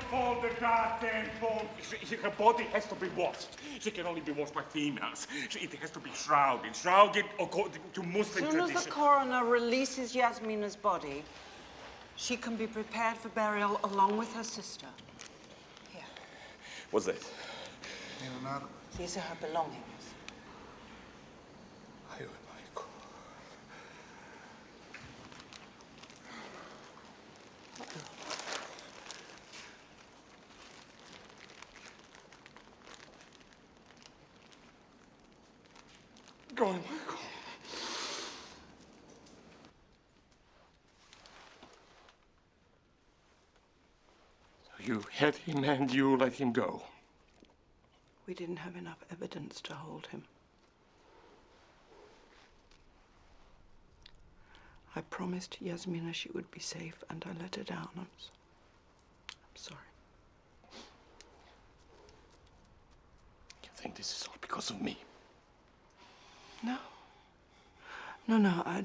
fall the goddamn phone. Her body has to be washed. She can only be washed by females. It has to be shrouded according to Muslim tradition. As soon as the coroner releases Yasmina's body, she can be prepared for burial along with her sister. Here. What's that? These are her belongings. Go on, Michael. So you had him and you let him go? We didn't have enough evidence to hold him. I promised Yasmina she would be safe, and I let her down. I'm sorry. You think this is all because of me? No. No, I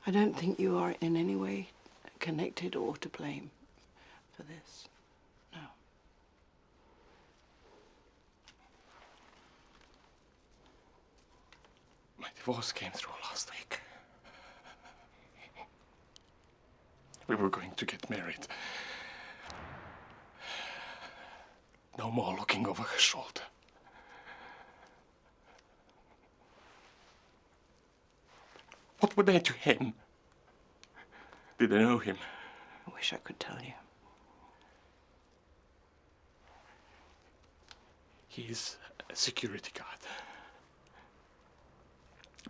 don't think you are in any way connected or to blame for this. No. My divorce came through last week. We were going to get married. No more looking over her shoulder. What were they to him? Did I know him? I wish I could tell you. He's a security guard.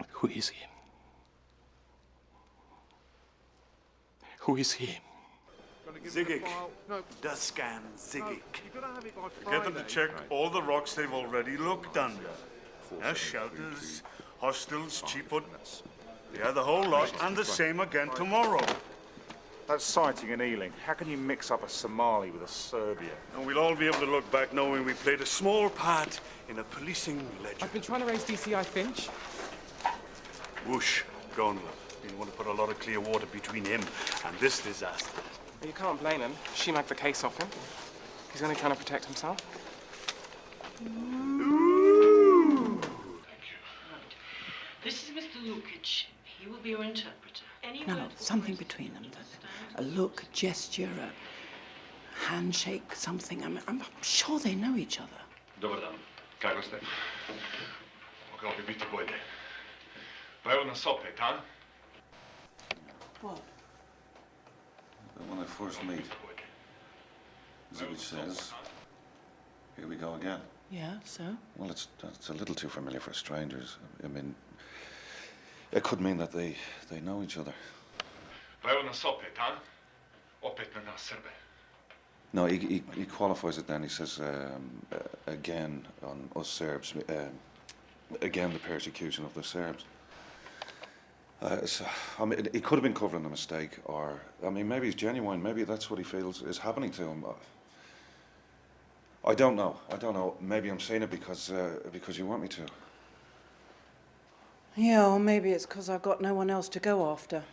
Who is he? Who is he? Zigic. Daskan Zigic. Get them to check all the rocks they've already looked under. Shelters, hostels, cheap woodness. Yeah, the whole lot, and the same again tomorrow. That sighting in Ealing, how can you mix up a Somali with a Serbia? And we'll all be able to look back knowing we played a small part in a policing legend. I've been trying to raise DCI Finch. Whoosh, gone, love. You want to put a lot of clear water between him and this disaster. Well, you can't blame him. She made the case off him. He's only trying to protect himself. Ooh. Thank you. Right. This is Mr. Lukic. He will be your interpreter. No, something between them. A look, a gesture, a handshake, something. I'm sure they know each other. Dobar dan. Kako ste? Mogao bi biti bolje. Pa evo nas opet, a? What? When I first meet, Zigic says, here we go again. Yeah, so? Well, it's a little too familiar for strangers. I mean, it could mean that they know each other. Pa evo nas opet, a? Opet na nas Srbe. No, he qualifies it then. He says, again, on us Serbs, again, the persecution of the Serbs. So, I mean, he could have been covering a mistake, or, I mean, maybe he's genuine. Maybe that's what he feels is happening to him. I don't know. Maybe I'm saying it because you want me to. Yeah, or maybe it's because I've got no one else to go after.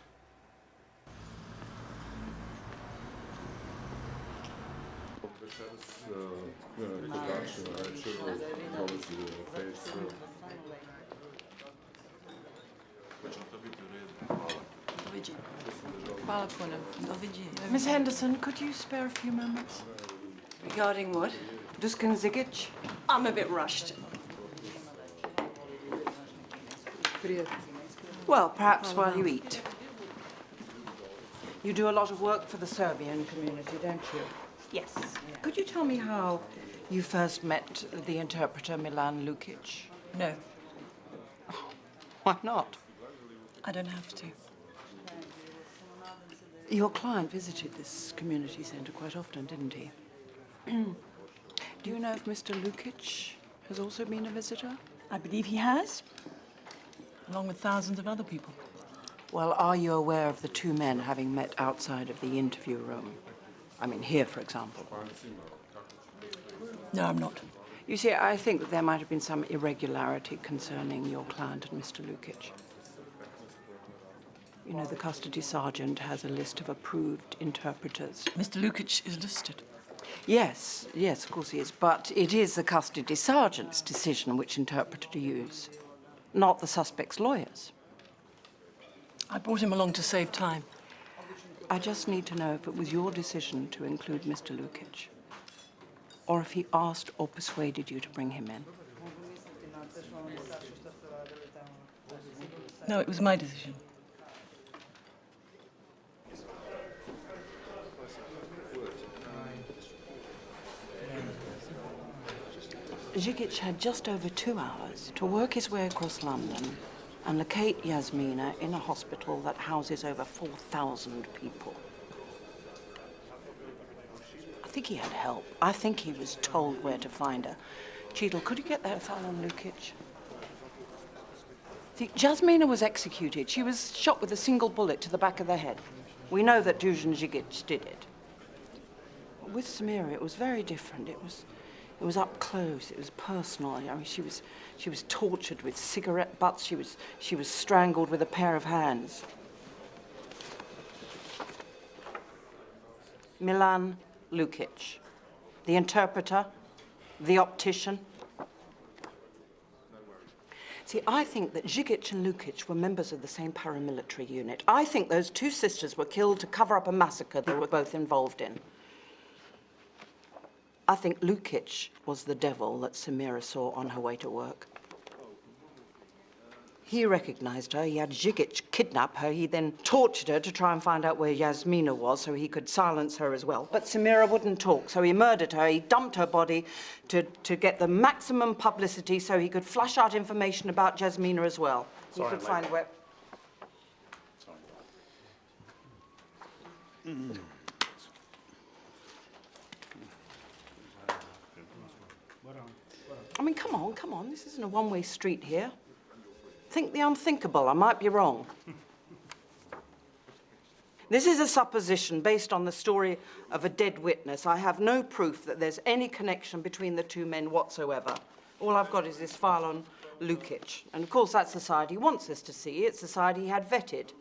Miss Henderson, could you spare a few moments? Regarding what? Dušan Zigic. I'm a bit rushed. Well, perhaps while you eat. You do a lot of work for the Serbian community, don't you? Yes. Could you tell me how you first met the interpreter Milan Lukic? No. Why not? I don't have to. Your client visited this community centre quite often, didn't he? Do you know if Mr. Lukic has also been a visitor? I believe he has, along with thousands of other people. Well, are you aware of the two men having met outside of the interview room? I mean, here, for example. No, I'm not. You see, I think that there might have been some irregularity concerning your client and Mr. Lukic. You know, the custody sergeant has a list of approved interpreters. Mr. Lukic is listed. Yes, yes, of course he is. But it is the custody sergeant's decision which interpreter to use, not the suspect's lawyers. I brought him along to save time. I just need to know if it was your decision to include Mr. Lukic, or if he asked or persuaded you to bring him in. No, it was my decision. Zigic had just over 2 hours to work his way across London and locate Yasmina in a hospital that houses over 4,000 people. I think he had help. I think he was told where to find her. Cheadle, could you get that file on Lukic? See, Yasmina was executed. She was shot with a single bullet to the back of the head. We know that Dusan Zigic did it. With Samira, it was very different. It was up close. It was personal. I mean, she was tortured with cigarette butts. She was strangled with a pair of hands. Milan Lukic, the interpreter, the optician. See, I think that Zigic and Lukic were members of the same paramilitary unit. I think those two sisters were killed to cover up a massacre they were both involved in. I think Lukic was the devil that Samira saw on her way to work. He recognized her. He had Zigic kidnap her. He then tortured her to try and find out where Yasmina was so he could silence her as well. But Samira wouldn't talk, so he murdered her. He dumped her body to get the maximum publicity so he could flush out information about Yasmina as well. He could find where... I mean, come on. This isn't a one-way street here. Think the unthinkable. I might be wrong. This is a supposition based on the story of a dead witness. I have no proof that there's any connection between the two men whatsoever. All I've got is this file on Lukic. And of course, that's the side he wants us to see. It's the side he had vetted.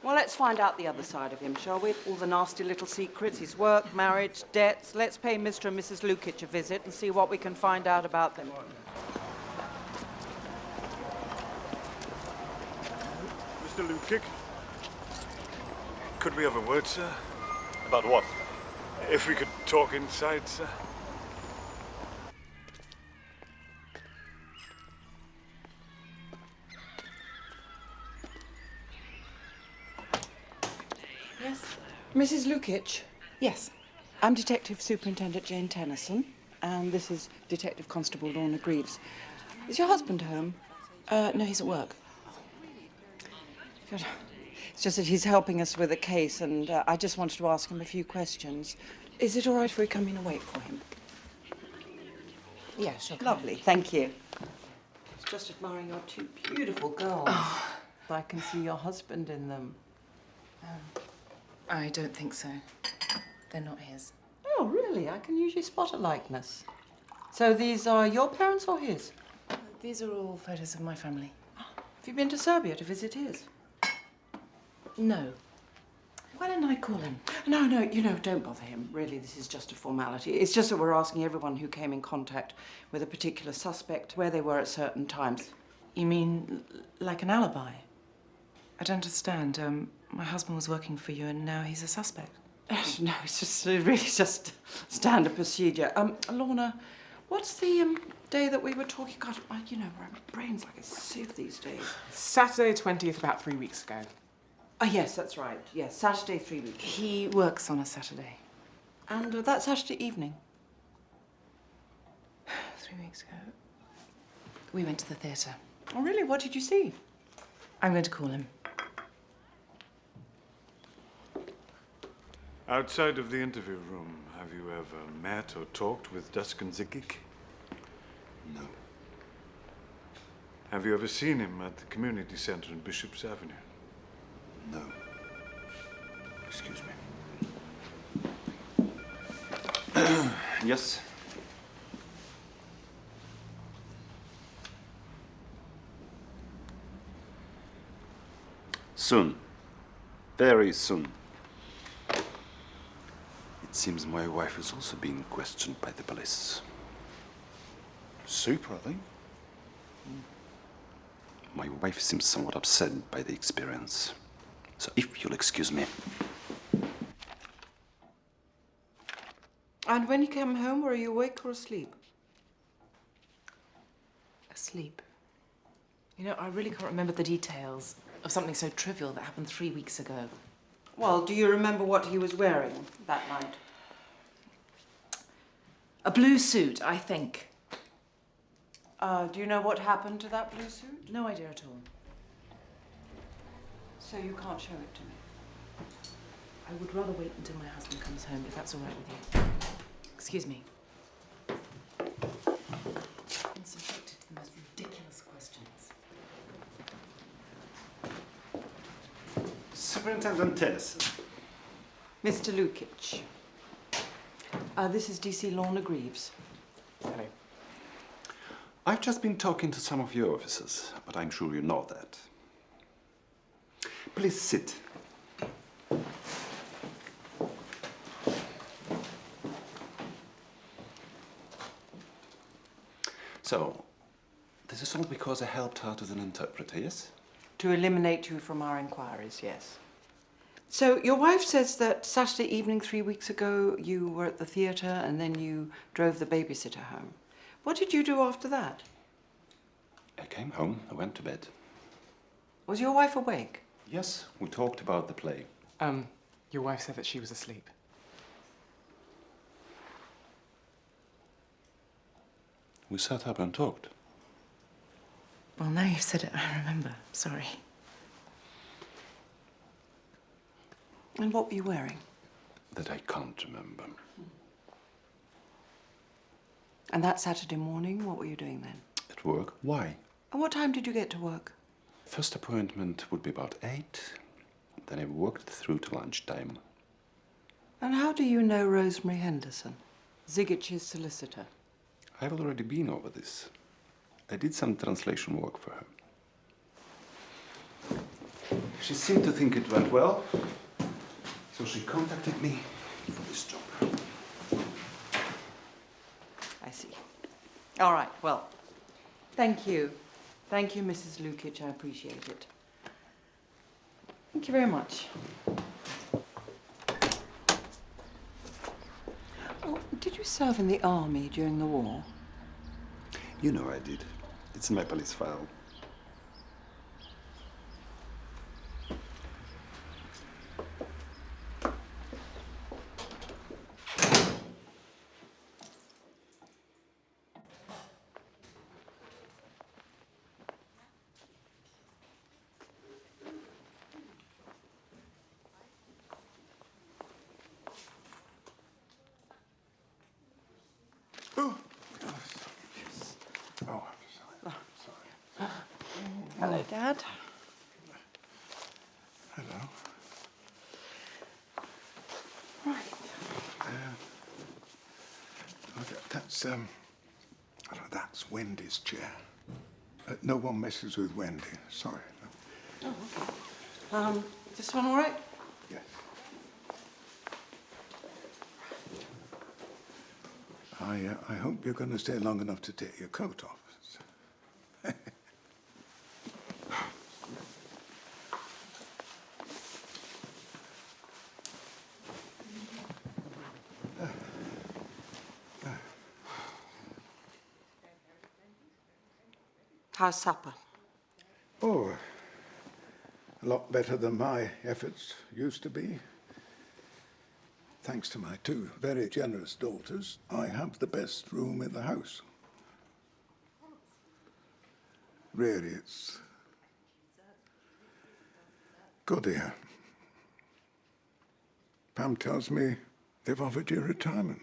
Well, let's find out the other side of him, shall we? All the nasty little secrets, his work, marriage, debts. Let's pay Mr. and Mrs. Lukic a visit and see what we can find out about them. Mr. Lukic, could we have a word, sir? About what? If we could talk inside, sir. Yes? Mrs. Lukic? Yes. I'm Detective Superintendent Jane Tennyson, and this is Detective Constable Lorna Greaves. Is your husband home? No, he's at work. Good. It's just that he's helping us with a case, and I just wanted to ask him a few questions. Is it all right if we come in and wait for him? Yeah, sure. Lovely, thank you. I was just admiring your two beautiful girls. Oh. I can see your husband in them. I don't think so. They're not his. Oh, really? I can usually spot a likeness. So these are your parents or his? These are all photos of my family. Have you been to Serbia to visit his? No. Why don't I call him? No, don't bother him. Really, this is just a formality. It's just that we're asking everyone who came in contact with a particular suspect where they were at certain times. You mean like an alibi? I don't understand. My husband was working for you and now he's a suspect. No, it's just really just standard procedure. Lorna, what's the day that we were talking? God, my brain's like a sieve these days. Saturday 20th, about 3 weeks ago. Oh, yes, that's right. Yes, Saturday 3 weeks. He works on a Saturday. And that Saturday evening? 3 weeks ago. We went to the theatre. Oh, really? What did you see? I'm going to call him. Outside of the interview room, have you ever met or talked with Dušan Zigic? No. Have you ever seen him at the community center in Bishop's Avenue? No. Excuse me. Yes. Soon. Very soon. It seems my wife is also being questioned by the police. Super, I think. My wife seems somewhat upset by the experience. So if you'll excuse me. And when you came home, were you awake or asleep? Asleep. You know, I really can't remember the details of something so trivial that happened 3 weeks ago. Well, do you remember what he was wearing that night? A blue suit, I think. Do you know what happened to that blue suit? No idea at all. So you can't show it to me? I would rather wait until my husband comes home, if that's all right with you. Excuse me. I've been subjected to the most ridiculous questions. Superintendent Tennyson. Mr. Lukic. This is DC Lorna Greaves. Hello. I've just been talking to some of your officers, but I'm sure you know that. Please sit. So, this is all because I helped out with an interpreter, yes? To eliminate you from our inquiries, yes. So your wife says that Saturday evening 3 weeks ago you were at the theatre and then you drove the babysitter home. What did you do after that? I came home, I went to bed. Was your wife awake? Yes, we talked about the play. Your wife said that she was asleep. We sat up and talked. Well, now you've said it, I remember. Sorry. And what were you wearing? That I can't remember. And that Saturday morning, what were you doing then? At work? Why? And what time did you get to work? First appointment would be about 8. Then I worked through to lunchtime. And how do you know Rosemary Henderson, Zigic's solicitor? I've already been over this. I did some translation work for her. She seemed to think it went well, so she contacted me for this job. I see. All right, well, thank you. Thank you, Mrs. Lukic, I appreciate it. Thank you very much. Oh, did you serve in the army during the war? You know I did. It's in my police file. Hello, Dad. Hello. Right. That's Wendy's chair. No one messes with Wendy. Sorry. Oh, okay. This one all right? Yes. I hope you're going to stay long enough to take your coat off. How's supper? Oh, a lot better than my efforts used to be. Thanks to my 2 very generous daughters, I have the best room in the house. Really, it's good here. Pam tells me they've offered you retirement.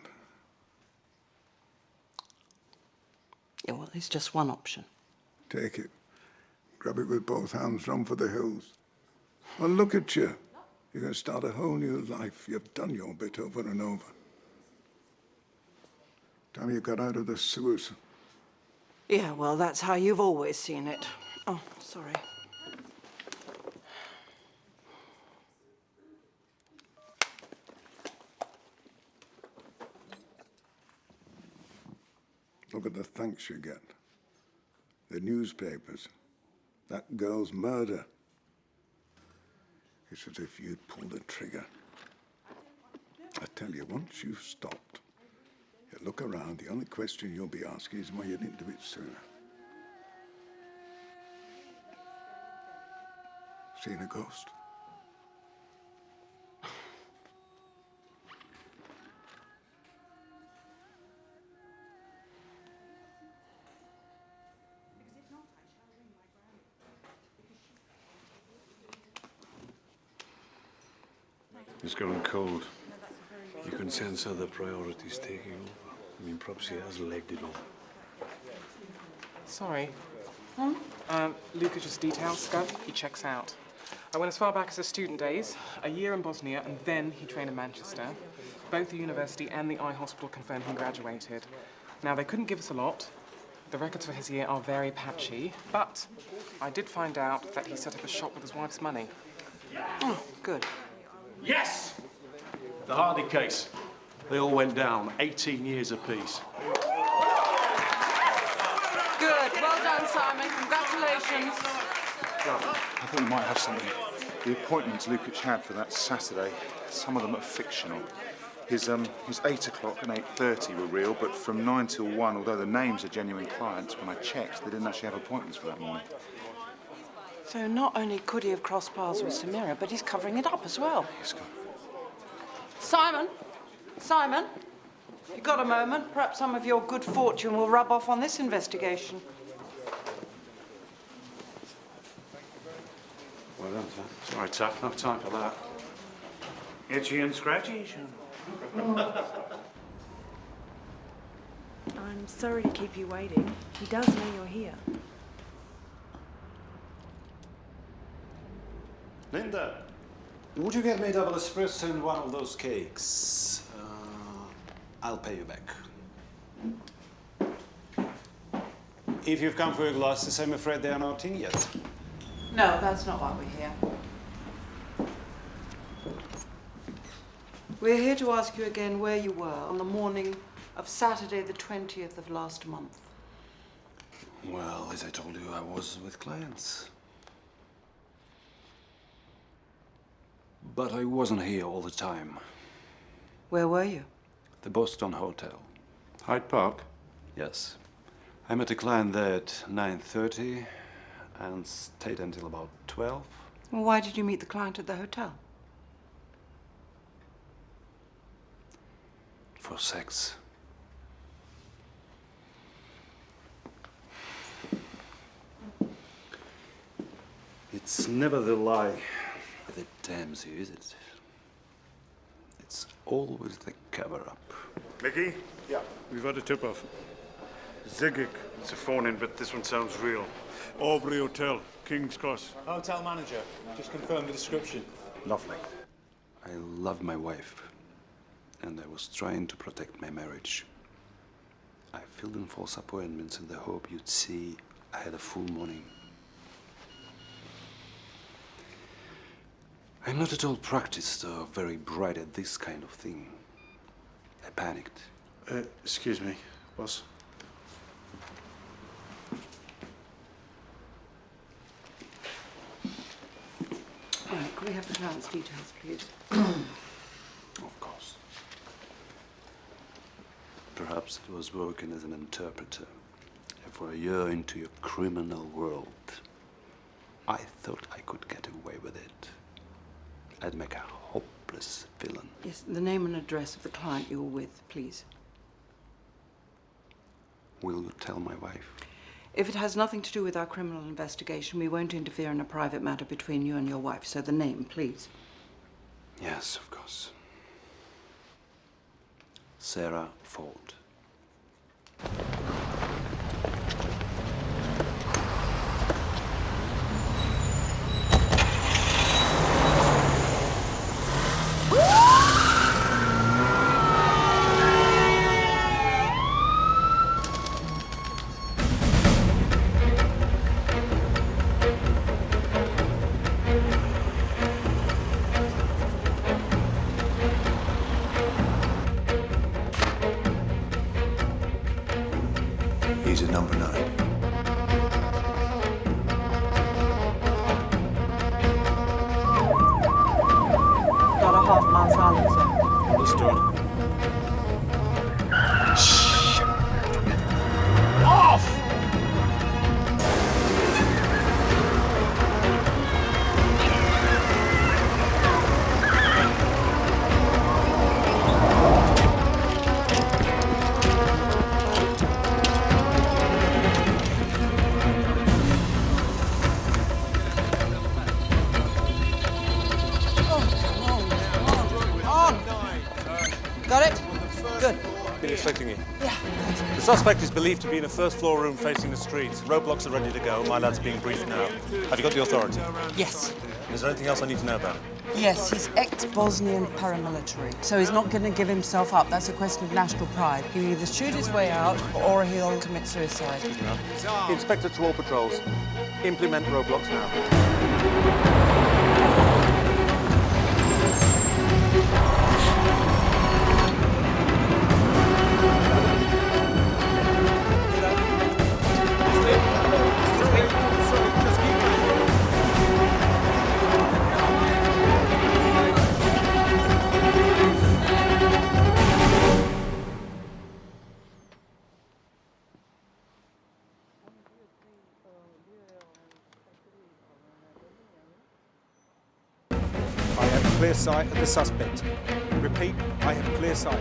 Yeah, well, it's just one option. Take it. Grab it with both hands, run for the hills. Well, look at you. You're going to start a whole new life. You've done your bit over and over. Time you got out of the sewers. Yeah, well, that's how you've always seen it. Oh, sorry. Look at the thanks you get. The newspapers. That girl's murder. It's as if you'd pulled the trigger. I tell you, once you've stopped, you look around, the only question you'll be asking is why you didn't do it sooner. Seen a ghost? It's going cold. You can sense other priorities taking over. I mean, perhaps he has legged it all. Sorry. Lukic's detail scud, he checks out. I went as far back as his student days, a year in Bosnia, and then he trained in Manchester. Both the university and the eye hospital confirmed he graduated. Now, they couldn't give us a lot. The records for his year are very patchy, but I did find out that he set up a shop with his wife's money. Oh, good. Yes! The Hardy case. They all went down, 18 years apiece. Good. Well done, Simon. Congratulations. I thought we might have something. The appointments Lukic had for that Saturday, some of them are fictional. His 8 o'clock and 8:30 were real, but from 9 till 1, although the names are genuine clients, when I checked, they didn't actually have appointments for that morning. So not only could he have crossed paths with Samira, but he's covering it up as well. Yes, God. Simon, you got a moment? Perhaps some of your good fortune will rub off on this investigation. Well done, sir. Sorry, Tuck, no time for that. Itchy and scratchy. I'm sorry to keep you waiting. He does know you're here. Linda, would you get me a double espresso and one of those cakes? I'll pay you back. If you've come for your glasses, I'm afraid they are not in yet. No, that's not why we're here. We're here to ask you again where you were on the morning of Saturday the 20th of last month. Well, as I told you, I was with clients. But I wasn't here all the time. Where were you? The Boston Hotel. Hyde Park? Yes. I met a client there at 9:30 and stayed until about 12. Well, why did you meet the client at the hotel? For sex. It's never the lie that damns you, is it? It's always the cover-up. Mickey? Yeah. We've had a tip-off. Zigic. It's a phone-in, but this one sounds real. Aubrey Hotel, King's Cross. Hotel manager. Just confirm the description. Lovely. I love my wife, and I was trying to protect my marriage. I filled in false appointments in the hope you'd see I had a full morning. I'm not at all practiced or very bright at this kind of thing. I panicked. Excuse me, boss. All right, can we have the client's details, please? Of course. Perhaps it was working as an interpreter. And for a year into your criminal world, I thought I could get away with it. I'd make a hopeless villain. Yes, the name and address of the client you were with, please. Will you tell my wife? If it has nothing to do with our criminal investigation, we won't interfere in a private matter between you and your wife. So the name, please. Yes, of course. Sarah Ford. to number 9. Got a half-mile silencer. Understood. Off! Got it? Good. Been expecting you. Yeah. The suspect is believed to be in a first-floor room facing the street. Roadblocks are ready to go. My lad's being briefed now. Have you got the authority? Yes. Is there anything else I need to know about? Yes, he's ex-Bosnian paramilitary, so he's not going to give himself up. That's a question of national pride. He'll either shoot his way out or he'll commit suicide. Inspector to all patrols. Implement roadblocks now. I have clear sight of the suspect. Repeat, I have clear sight.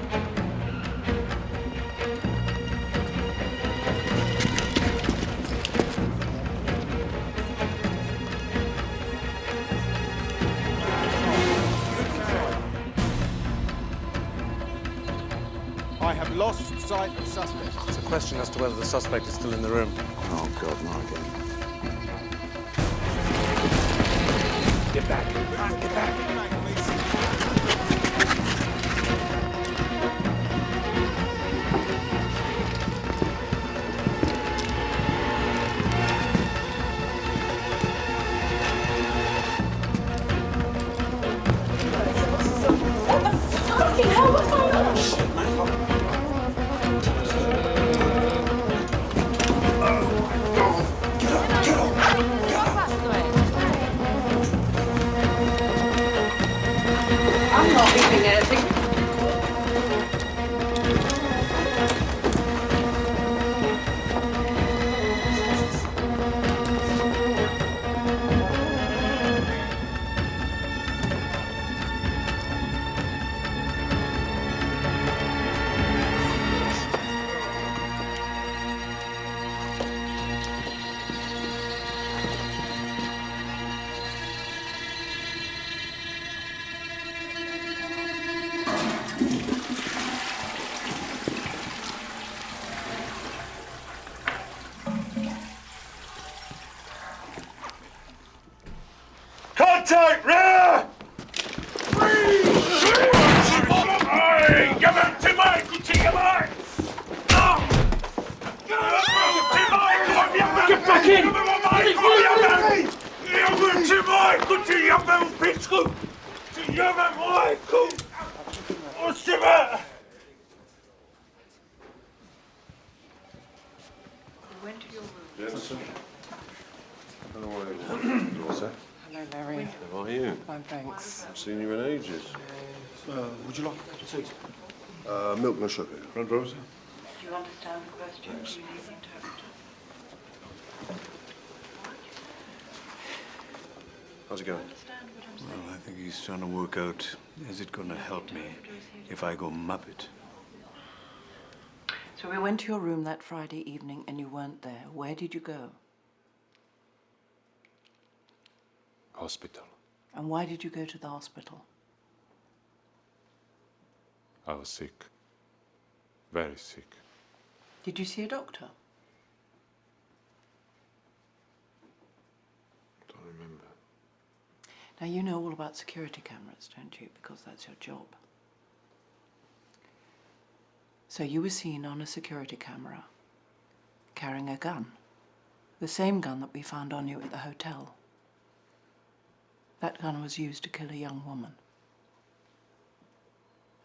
I have lost sight of the suspect. It's a question as to whether the suspect is still in the room. Oh, God, not again. Get back. Get back. Fucking hell, what's going on? I'm not leaving anything. Contact, rear! Give him to Mike! Get back in! Went to your room. Yes, sir. I don't know why you're sir. Hello, Larry. How are you? Fine, thanks. I've seen you in ages. Would you like a cup of tea? Milk and sugar. Front row, sir. Do you understand the question? Do you need the interpreter? How's it going? Well, I think he's trying to work out, is it going to help me if I go Muppet? So we went to your room that Friday evening and you weren't there. Where did you go? Hospital. And why did you go to the hospital? I was sick. Very sick. Did you see a doctor? Don't remember. Now, you know all about security cameras, don't you? Because that's your job. So you were seen on a security camera carrying a gun. The same gun that we found on you at the hotel. That gun was used to kill a young woman.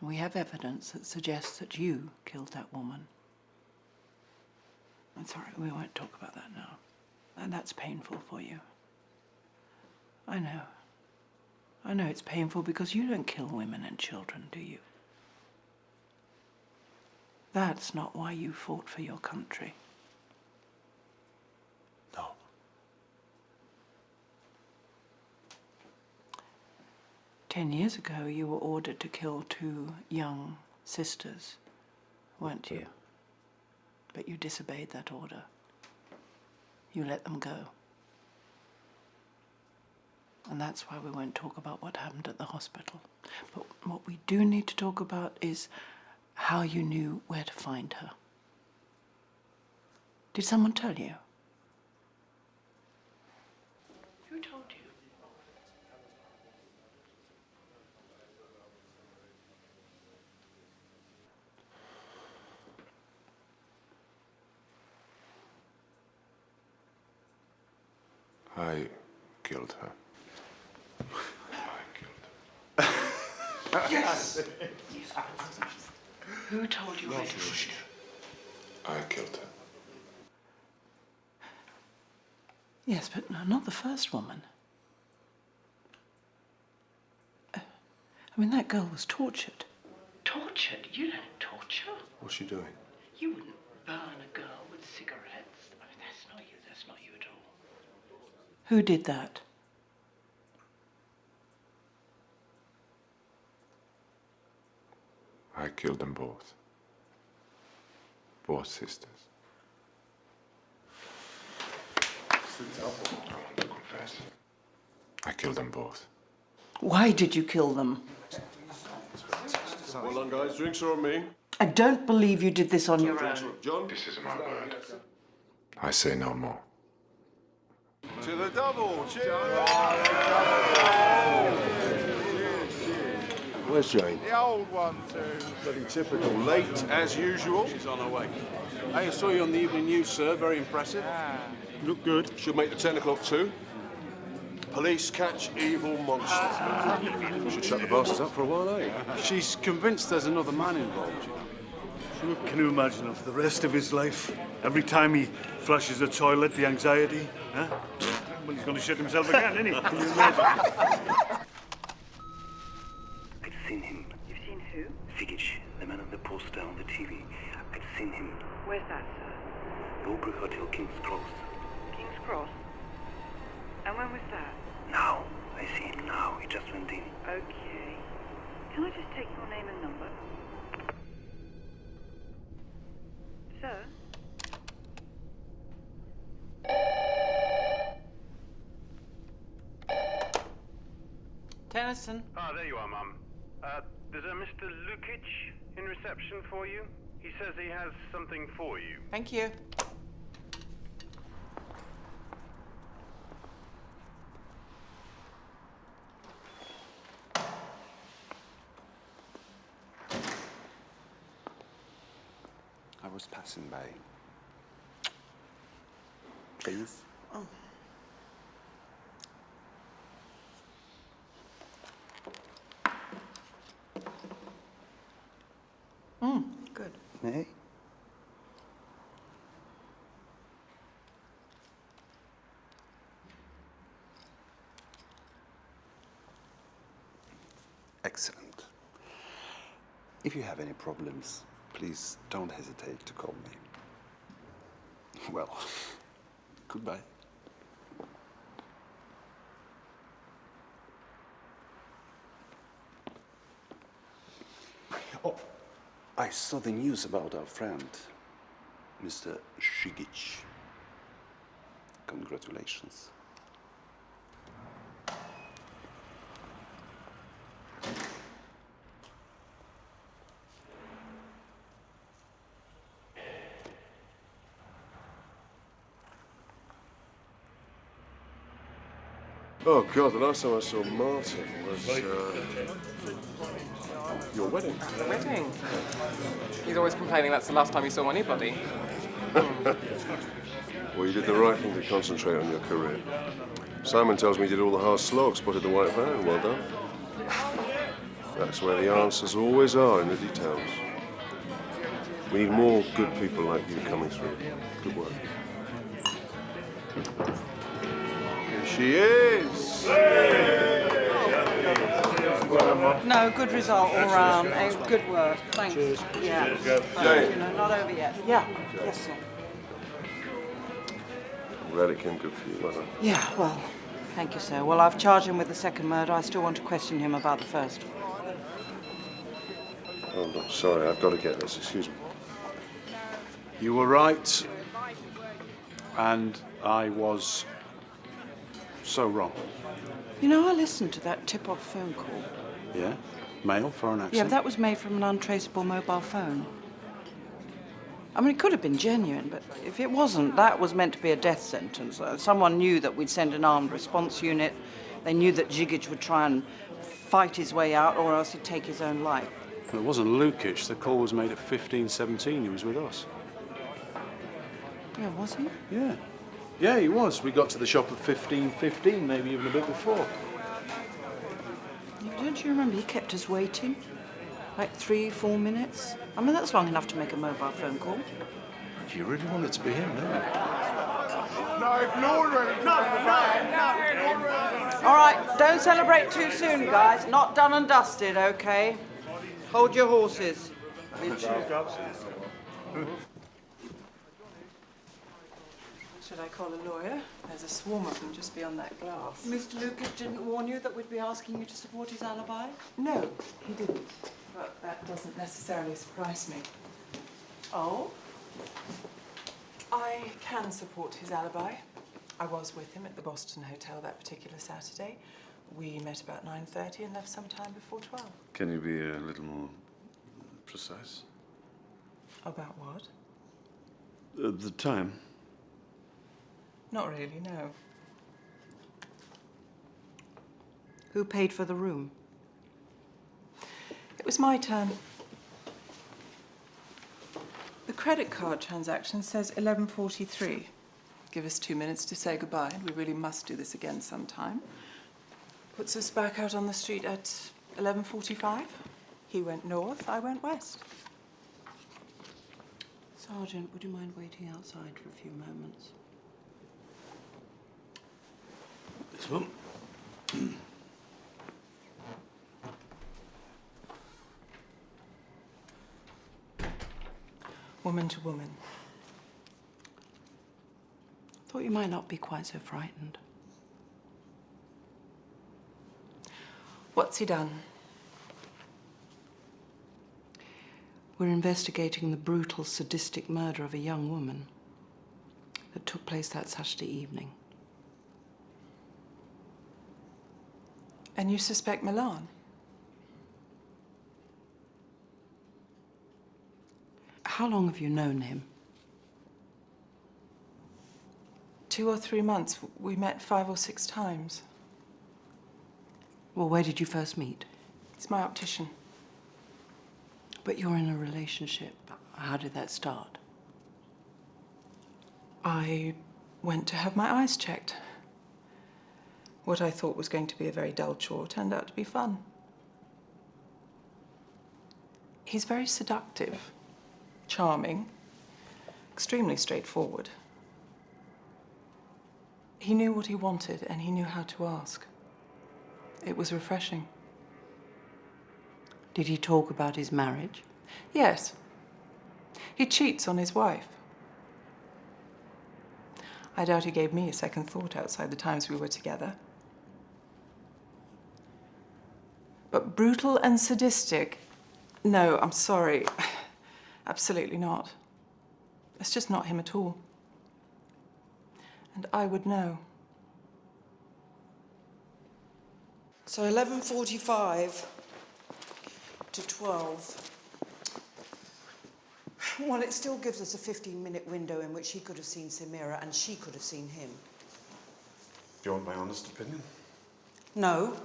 And we have evidence that suggests that you killed that woman. I'm sorry, we won't talk about that now. And that's painful for you. I know. I know it's painful because you don't kill women and children, do you? That's not why you fought for your country. No. 10 years ago, you were ordered to kill 2 young sisters, weren't you? But you disobeyed that order. You let them go. And that's why we won't talk about what happened at the hospital. But what we do need to talk about is how you knew where to find her. Did someone tell you? Who told you? I killed her. Yes! Who told you where to find her? I killed her. Yes, but no, not the first woman. I mean, that girl was tortured. Tortured? You don't torture. What's she doing? You wouldn't burn a girl with cigarettes. I mean, that's not you. That's not you at all. Who did that? I killed them both. Both sisters. Confess. I killed them both. Why did you kill them? Well done, guys. Drinks are on me. I don't believe you did this on your own. John? This is my word. I say no more. To the double. Cheers. Where's Jane? The old one, too. Bloody typical. Late, as usual. She's on her way. Hey, I saw you on the evening news, sir. Very impressive. Look good. Should make the 10 o'clock too. Police catch evil monsters. Should shut the bastards up for a while, eh? She's convinced there's another man involved. Can you imagine of the rest of his life? Every time he flushes the toilet, the anxiety, huh? Well, he's going to shit himself again, isn't he? Can you imagine? I'd seen him. You've seen who? Zigic, the man on the poster on the TV. I'd seen him. Where's that, sir? The Opera Hotel, King's Cross. King's Cross? And when was that? Now. I see him now. He just went in. Okay. Can I just take your name and number? Sir? Tennyson. Ah, there you are, Mum. There's a Mr. Lukic in reception for you. He says he has something for you. Thank you. I was passing by. Please? Oh. Good. May? Excellent. If you have any problems, please don't hesitate to call me. Well, goodbye. Oh, I saw the news about our friend, Mr. Zigic. Congratulations. Oh, God, the last time I saw Martin was, your wedding. The wedding? He's always complaining that's the last time he saw anybody. Well, you did the right thing to concentrate on your career. Simon tells me you did all the hard slog, spotted the white van. Well done. That's where the answers always are, in the details. We need more good people like you coming through. Good work. Here she is! No, good result all round. Good work. Thanks. Cheers. Yeah. Cheers. But, you know, not over yet. Yeah. Yes, sir. I'm glad it came good for you. Well done. Yeah, well, thank you, sir. Well, I've charged him with the second murder. I still want to question him about the first. Oh, no, sorry, I've got to get this. Excuse me. You were right, and I was so wrong. You know, I listened to that tip-off phone call. Yeah? Male, foreign accent? Yeah, but that was made from an untraceable mobile phone. I mean, it could have been genuine, but if it wasn't, that was meant to be a death sentence. Someone knew that we'd send an armed response unit. They knew that Žigić would try and fight his way out, or else he'd take his own life. Well, it wasn't Lukic. The call was made at 15:17. He was with us. Yeah, was he? Yeah. Yeah, he was. We got to the shop at 15:15, maybe even a bit before. Don't you remember he kept us waiting? Like 3-4 minutes? I mean, that's long enough to make a mobile phone call. If you really wanted to be him, didn't you? All right, don't celebrate too soon, guys. Not done and dusted, okay? Hold your horses. Should I call a lawyer? There's a swarm of them just beyond that glass. Mr. Lukic didn't warn you that we'd be asking you to support his alibi? No, he didn't. But that doesn't necessarily surprise me. Oh? I can support his alibi. I was with him at the Boston Hotel that particular Saturday. We met about 9:30 and left sometime before 12. Can you be a little more precise? About what? The time. Not really, no. Who paid for the room? It was my turn. The credit card transaction says 11:43. Give us 2 minutes to say goodbye, and we really must do this again sometime. Puts us back out on the street at 11:45. He went north, I went west. Sergeant, would you mind waiting outside for a few moments? This one. Woman to woman. Thought you might not be quite so frightened. What's he done? We're investigating the brutal, sadistic murder of a young woman that took place that Saturday evening. And you suspect Milan? How long have you known him? 2 or 3 months. We met 5 or 6 times. Well, where did you first meet? He's my optician. But you're in a relationship. How did that start? I went to have my eyes checked. What I thought was going to be a very dull chore turned out to be fun. He's very seductive, charming, extremely straightforward. He knew what he wanted and he knew how to ask. It was refreshing. Did he talk about his marriage? Yes. He cheats on his wife. I doubt he gave me a second thought outside the times we were together. But brutal and sadistic? No, I'm sorry. Absolutely not. It's just not him at all. And I would know. So 11:45 to 12. Well, it still gives us a 15-minute window in which he could have seen Samira and she could have seen him. Do you want my honest opinion? No.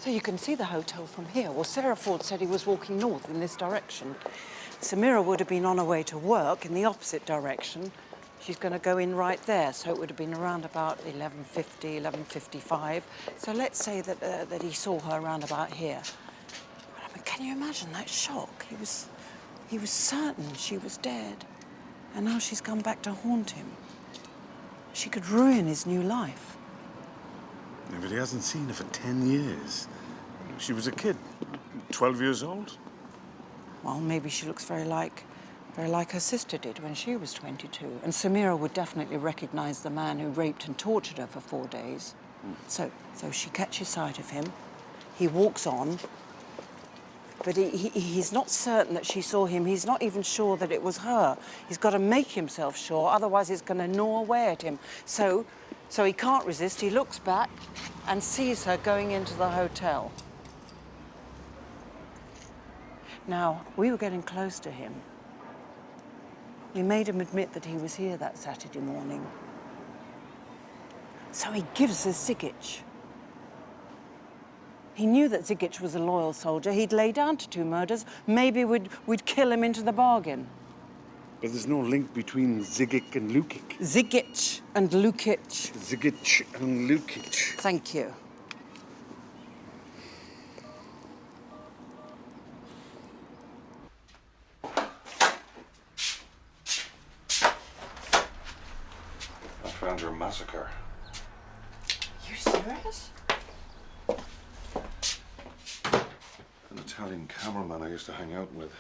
So you can see the hotel from here. Well, Sarah Ford said he was walking north in this direction. Samira would have been on her way to work in the opposite direction. She's going to go in right there, so it would have been around about 11:50, 11:55. So let's say that he saw her around about here. I mean, Can you imagine that shock? He was certain she was dead. And now she's come back to haunt him. She could ruin his new life. Yeah, but he hasn't seen her for 10 years. She was a kid, 12 years old. Well, maybe she looks very like her sister did when she was 22. And Samira would definitely recognize the man who raped and tortured her for 4 days. So she catches sight of him. He walks on. But he's not certain that she saw him. He's not even sure that it was her. He's got to make himself sure, otherwise it's going to gnaw away at him. So he can't resist. He looks back and sees her going into the hotel. Now, we were getting close to him. We made him admit that he was here that Saturday morning. So he gives us Zigic. He knew that Zigic was a loyal soldier. He'd lay down to 2 murders. Maybe we'd kill him into the bargain. But there's no link between Zigic and Lukic. Zigic and Lukic. Zigic and Lukic. Thank you. I found your massacre. You serious? An Italian cameraman I used to hang out with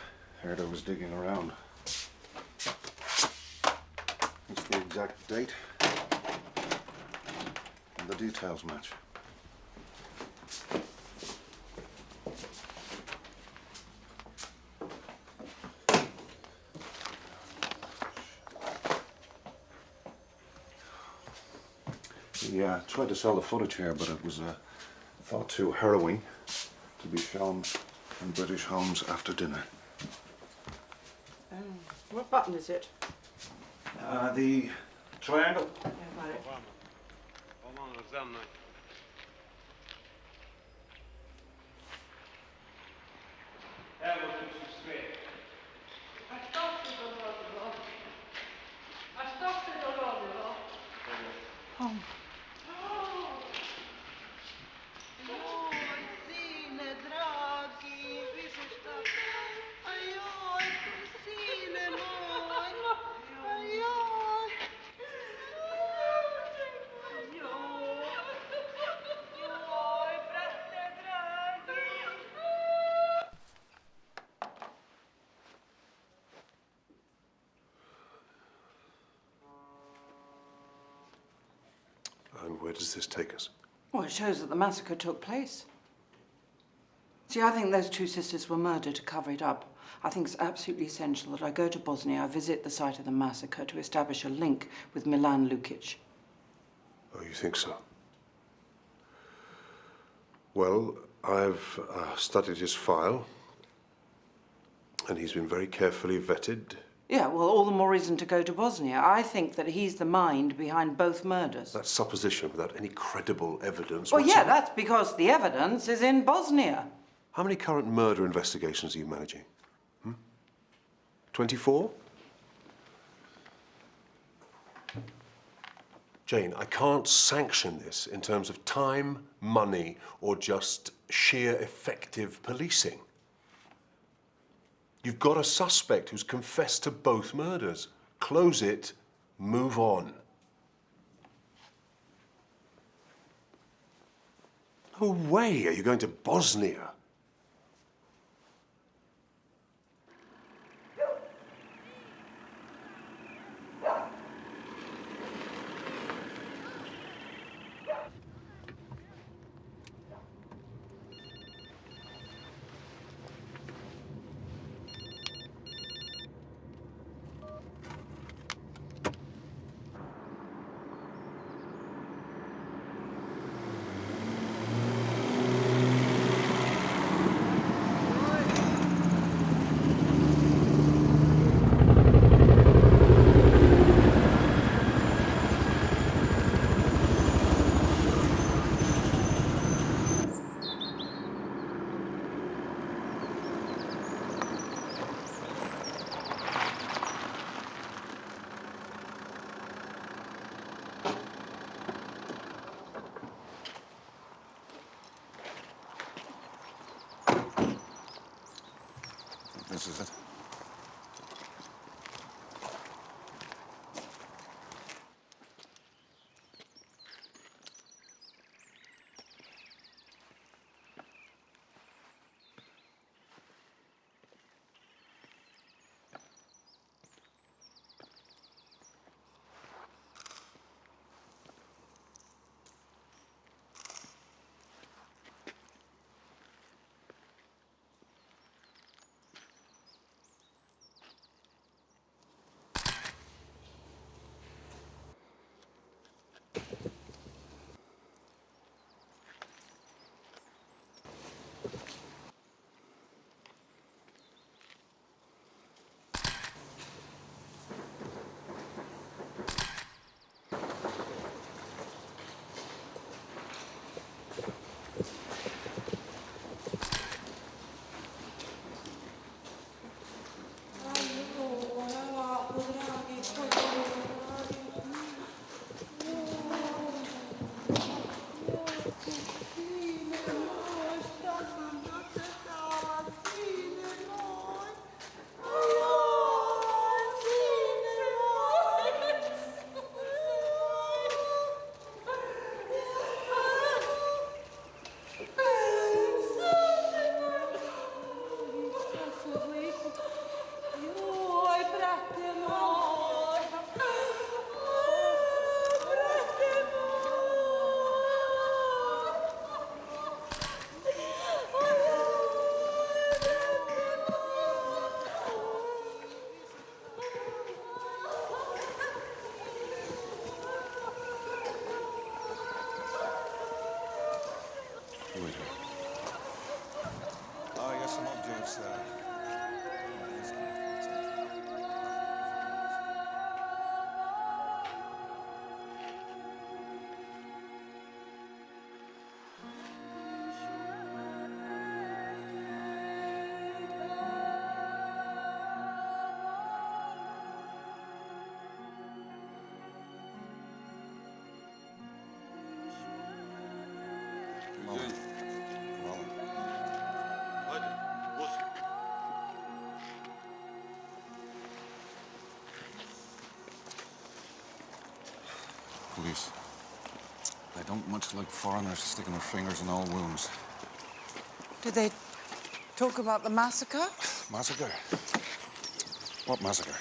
heard I was digging around. It's the exact date. And the details match. He tried to sell the footage here, but it was thought too harrowing to be shown in British homes after dinner. What button is it? The triangle. Yeah, got it. Oh. And where does this take us? Well, it shows that the massacre took place. See, I think those 2 sisters were murdered to cover it up. I think it's absolutely essential that I go to Bosnia, I visit the site of the massacre to establish a link with Milan Lukic. Oh, you think so? Well, I've studied his file, and he's been very carefully vetted. Yeah, well, all the more reason to go to Bosnia. I think that he's the mind behind both murders. That's supposition without any credible evidence. Well, yeah, whatsoever. that's because the evidence is in Bosnia. How many current murder investigations are you managing? 24? Jane, I can't sanction this in terms of time, money, or just sheer effective policing. You've got a suspect who's confessed to both murders. Close it, move on. No way are you going to Bosnia. This is it. Police. They don't much like foreigners sticking their fingers in all wounds. Did they talk about the massacre? Massacre? What massacre?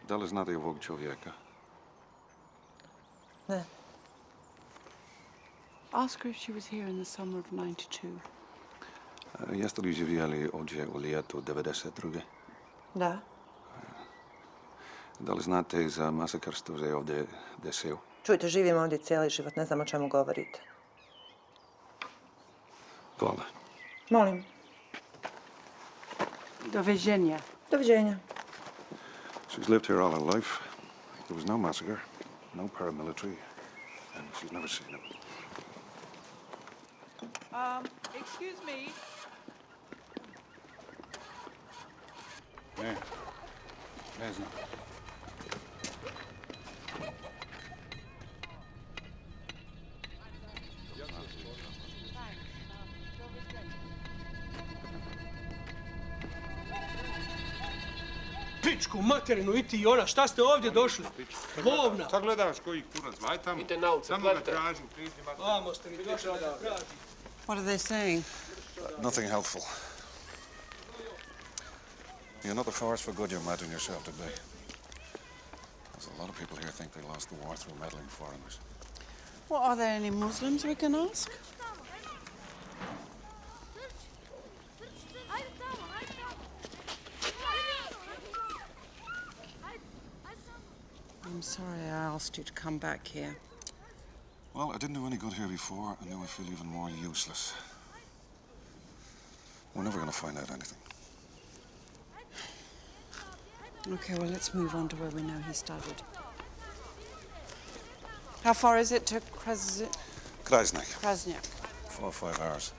Dali znate ovog čovjeka? Ne. Ask her if she was here in the summer of '92. Jeste li živjeli ovdje u ljetu 92. Da. Da li znate za masakr što se ovdje desio? Čujte, živim ovdje cijeli život, ne znam o čemu govorite. Hvala. Molim. Doviđenja. Doviđenja. She's lived here all her life. There was no massacre, no paramilitary, and she's never seen it. Excuse me. Ne. Ne znam. Pičku materinu, i ti i ona, šta ste ovdje došli? Govna! Šta gledaš koji kurac, vaj tamo. Idite na ulicu, Samo ga tražim, priđi mater. Vamo ste mi došli da tražim. What are they saying? Nothing helpful. You're not the force for good you imagine yourself to be. There's a lot of people here think they lost the war through meddling foreigners. Well, are there any Muslims we can ask? I'm sorry I asked you to come back here. Well, I didn't do any good here before, and now I feel even more useless. We're never going to find out anything. Okay, well, let's move on to where we know he studied. How far is it to Krasnik. Krasniak? 4 or 5 hours.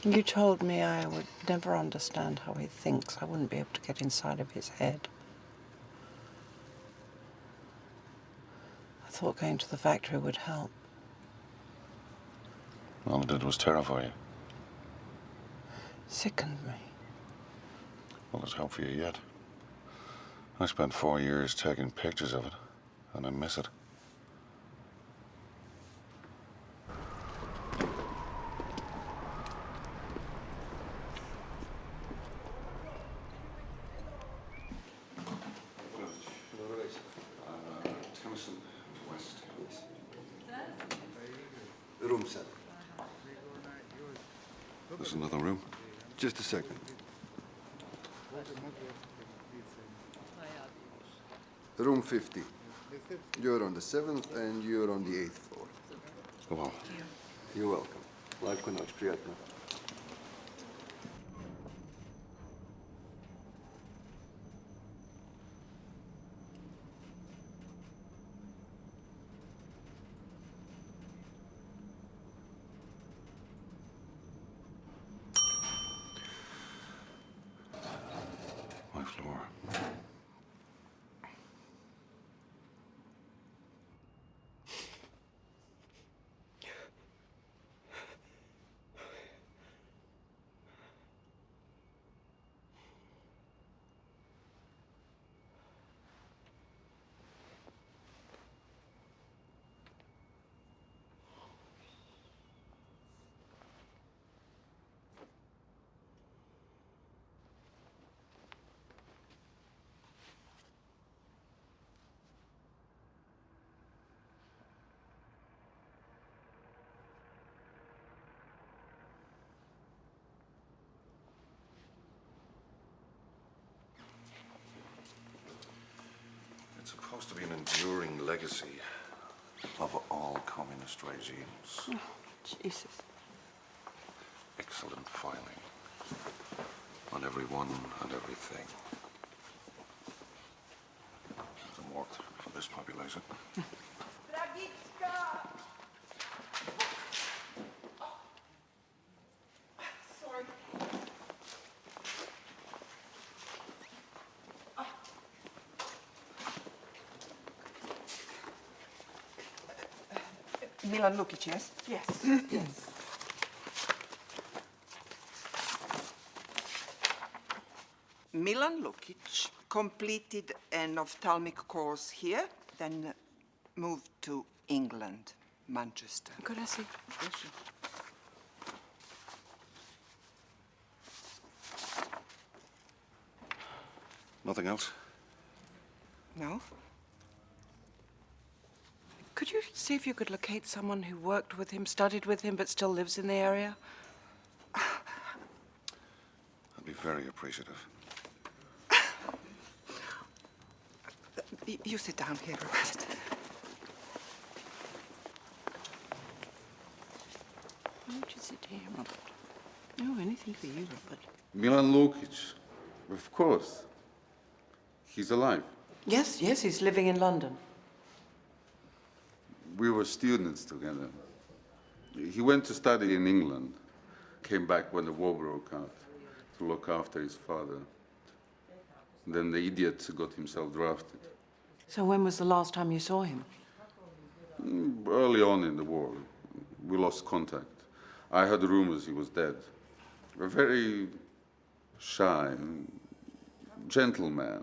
You told me I would never understand how he thinks. I wouldn't be able to get inside of his head. I thought going to the factory would help. All it did was terrify you. Sickened me. Well, there's hope for you yet. I spent 4 years taking pictures of it, and I miss it. Room 7. There's another room. Just a second. Room 50. You're on the 7th and you're on the 8th floor. Wow. You're welcome. Лайку ночь, приятно. My floor. It's supposed to be an enduring legacy of all communist regimes. Oh, Jesus. Excellent filing on everyone and everything. Hasn't worked for this population. Sorry. Milan Lukic, yes? Yes. Yes. Milan Lukic completed an ophthalmic course here, then moved to England, Manchester. Could I see? Yes, sure. Nothing else? No? Could you see if you could locate someone who worked with him, studied with him, but still lives in the area? I'd be very appreciative. You sit down here, Robert. Why don't you sit here, Robert? Oh, anything for you, Robert. Milan Lukic, of course. He's alive. Yes, yes, he's living in London. We were students together. He went to study in England, came back when the war broke out to look after his father. Then the idiot got himself drafted. So when was the last time you saw him? Early on in the war, we lost contact. I heard rumors he was dead. A very shy, gentle man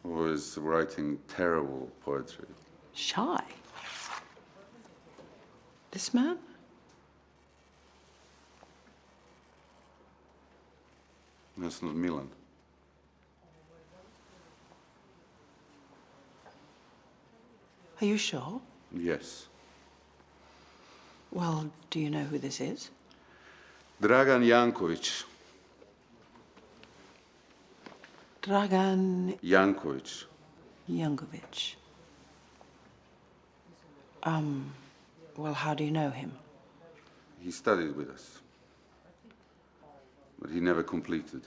who was writing terrible poetry. Shy? This man? That's not Milan. Are you sure? Yes. Well, do you know who this is? Dragan Jankovic. Dragan Jankovic. Jankovic. Well, how do you know him? He studied with us, but he never completed.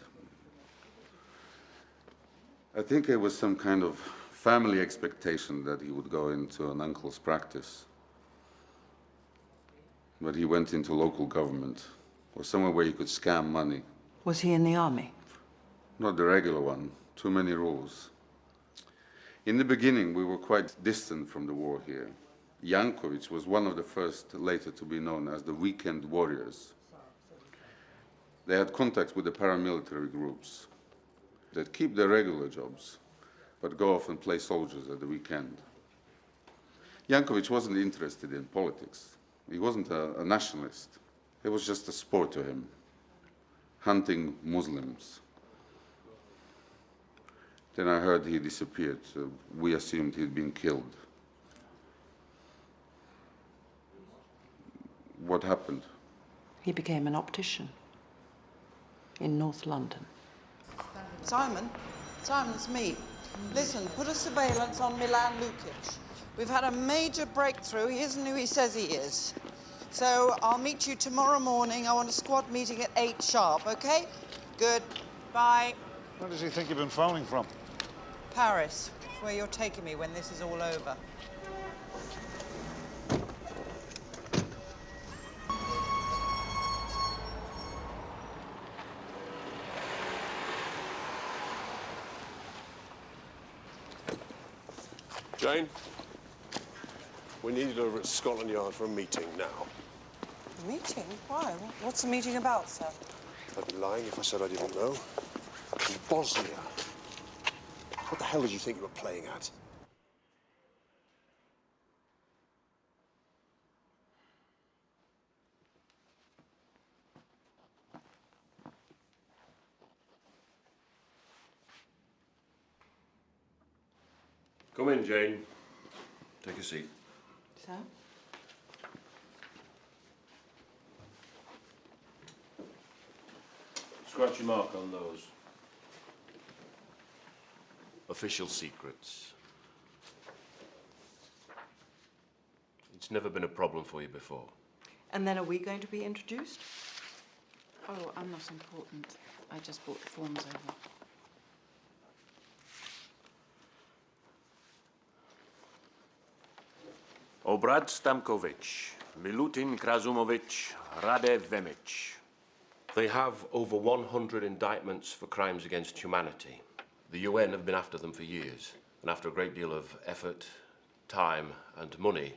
I think it was some kind of family expectation that he would go into an uncle's practice. But he went into local government or somewhere where he could scam money. Was he in the army? Not the regular one. Too many rules. In the beginning, we were quite distant from the war here. Yankovic was one of the first later to be known as the weekend warriors. They had contacts with the paramilitary groups. They'd keep their regular jobs, but go off and play soldiers at the weekend. Yankovic wasn't interested in politics. He wasn't a nationalist. It was just a sport to him, hunting Muslims. Then I heard he disappeared. So we assumed he'd been killed. What happened? He became an optician in North London. Simon, it's me. Listen, put a surveillance on Milan Lukic. We've had a major breakthrough. He isn't who he says he is. So I'll meet you tomorrow morning. I want a squad meeting at 8 sharp, okay? Good. Bye. Where does he think you've been phoning from? Paris, where you're taking me when this is all over. Jane, we need you over at Scotland Yard for a meeting now. A meeting? Why? What's the meeting about, sir? I'd be lying if I said I didn't know. In Bosnia. What the hell did you think you were playing at? Come in, Jane. Take a seat. Sir? Scratch your mark on those. Official secrets. It's never been a problem for you before. And then are we going to be introduced? Oh, I'm not important. I just brought the forms over. Obrad Stamkovic, Milutin Krazumovic, Rade Vemic. They have over 100 indictments for crimes against humanity. The UN have been after them for years, and after a great deal of effort, time, and money,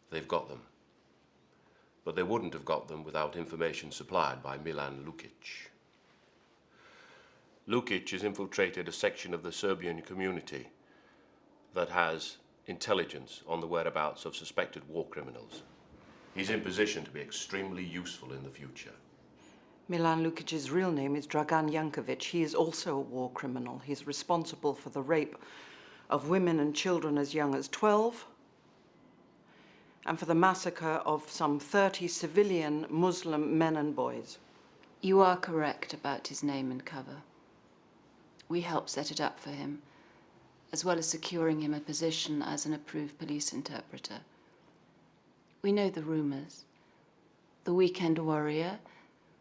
they've got them. But they wouldn't have got them without information supplied by Milan Lukic. Lukic has infiltrated a section of the Serbian community that has intelligence on the whereabouts of suspected war criminals. He's in position to be extremely useful in the future. Milan Lukic's real name is Dragan Yankovic. He is also a war criminal. He's responsible for the rape of women and children as young as 12 and for the massacre of some 30 civilian Muslim men and boys. You are correct about his name and cover. We helped set it up for him, as well as securing him a position as an approved police interpreter. We know the rumors. The weekend warrior,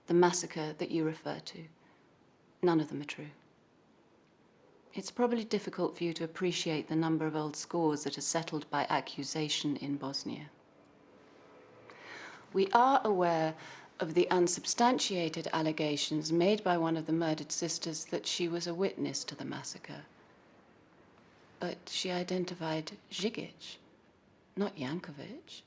the massacre that you refer to. None of them are true. It's probably difficult for you to appreciate the number of old scores that are settled by accusation in Bosnia. We are aware of the unsubstantiated allegations made by one of the murdered sisters that she was a witness to the massacre. But she identified Žigić, not Yankovic.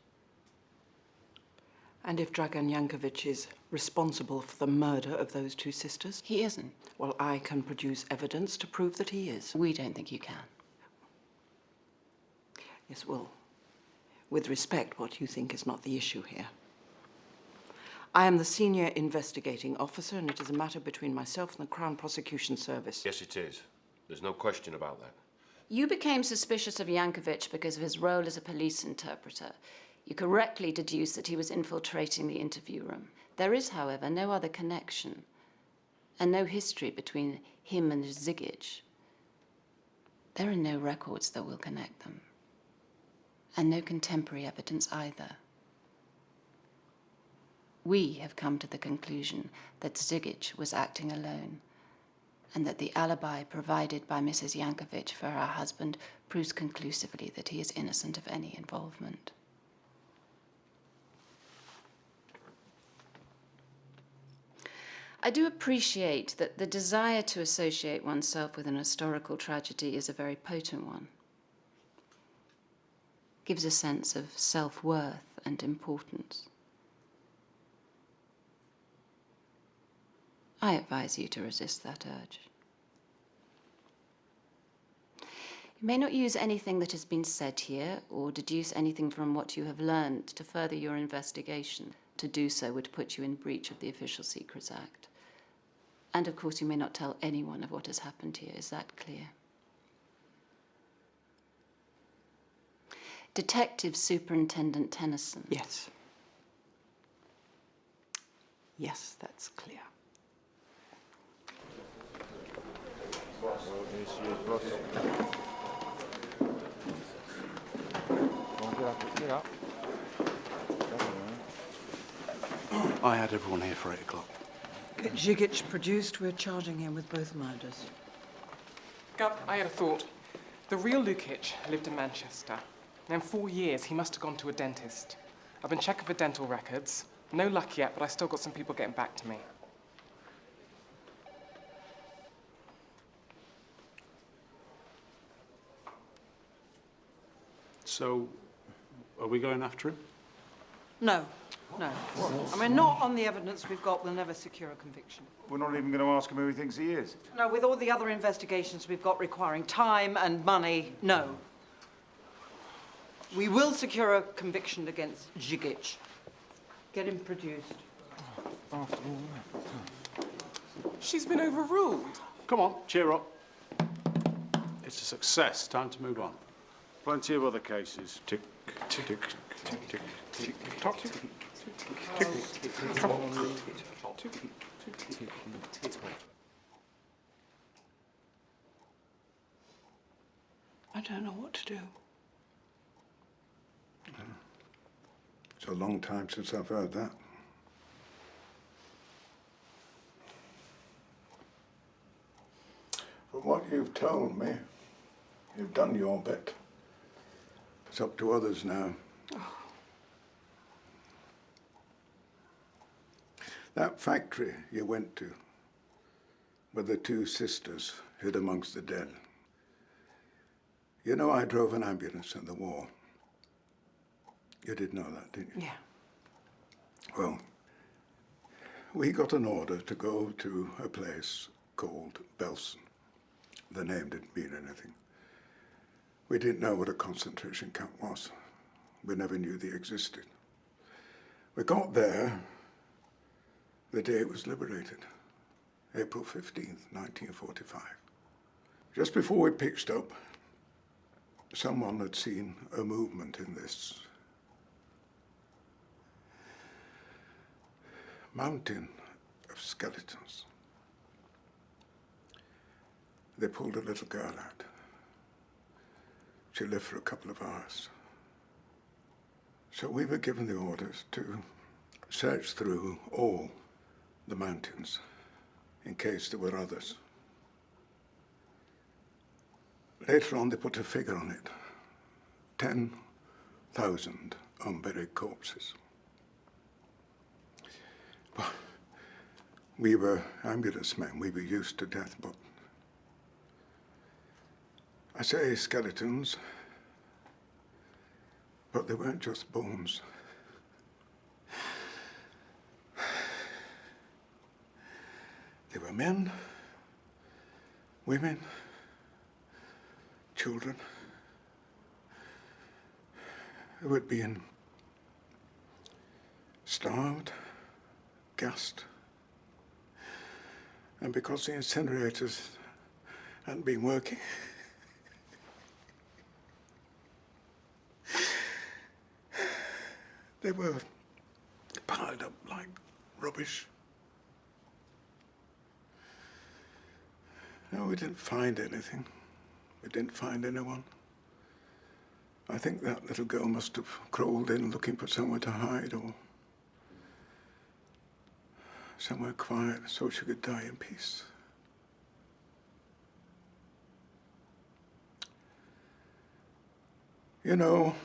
And if Dragan Yankovic is responsible for the murder of those two sisters? He isn't. Well, I can produce evidence to prove that he is. We don't think you can. Yes, well, with respect, what you think is not the issue here. I am the senior investigating officer, and it is a matter between myself and the Crown Prosecution Service. Yes, it is. There's no question about that. You became suspicious of Yankovic because of his role as a police interpreter. You correctly deduced that he was infiltrating the interview room. There is, however, no other connection and no history between him and Žigić. There are no records that will connect them, and no contemporary evidence either. We have come to the conclusion that Žigić was acting alone, and that the alibi provided by Mrs. Yankovic for her husband proves conclusively that he is innocent of any involvement. I do appreciate that the desire to associate oneself with an historical tragedy is a very potent one. Gives a sense of self-worth and importance. I advise you to resist that urge. You may not use anything that has been said here or deduce anything from what you have learned to further your investigation. To do so would put you in breach of the Official Secrets Act. And of course, you may not tell anyone of what has happened here. Is that clear? Detective Superintendent Tennyson. Yes. Yes, that's clear. I had everyone here for 8 o'clock. Get Žigić produced. We're charging him with both murders. Gov, I had a thought. The real Lukic lived in Manchester. And in 4 years, he must have gone to a dentist. I've been checking for dental records. No luck yet, but I still got some people getting back to me. So, are we going after him? No, no. I mean, not on the evidence we've got. We'll never secure a conviction. We're not even going to ask him who he thinks he is. No, with all the other investigations we've got requiring time and money, no. We will secure a conviction against Žigić. Get him produced. After all that. She's been overruled. Come on, cheer up. It's a success. Time to move on. Plenty of other cases. Tick, tick, tick, tick, tick, tick, tock, tick, tick, tick. I don't know what to do. It's a long time since I've heard that. From what you've told me, you've done your bit. It's up to others now. That factory you went to, where the 2 sisters hid amongst the dead. You know I drove an ambulance in the war. You did know that, didn't you? Yeah. Well, we got an order to go to a place called Belsen. The name didn't mean anything. We didn't know what a concentration camp was. We never knew they existed. We got there the day it was liberated, April 15th, 1945. Just before we pitched up, someone had seen a movement in this mountain of skeletons. They pulled a little girl out. She lived for a couple of hours. So we were given the orders to search through all the mountains in case there were others. Later on, they put a figure on it. 10,000 unburied corpses. But we were ambulance men. We were used to death, but I say skeletons, but they weren't just bones. They were men, women, children who had been starved, gassed, and because the incinerators hadn't been working, they were piled up like rubbish. No, we didn't find anything. We didn't find anyone. I think that little girl must have crawled in looking for somewhere to hide or somewhere quiet so she could die in peace. You know,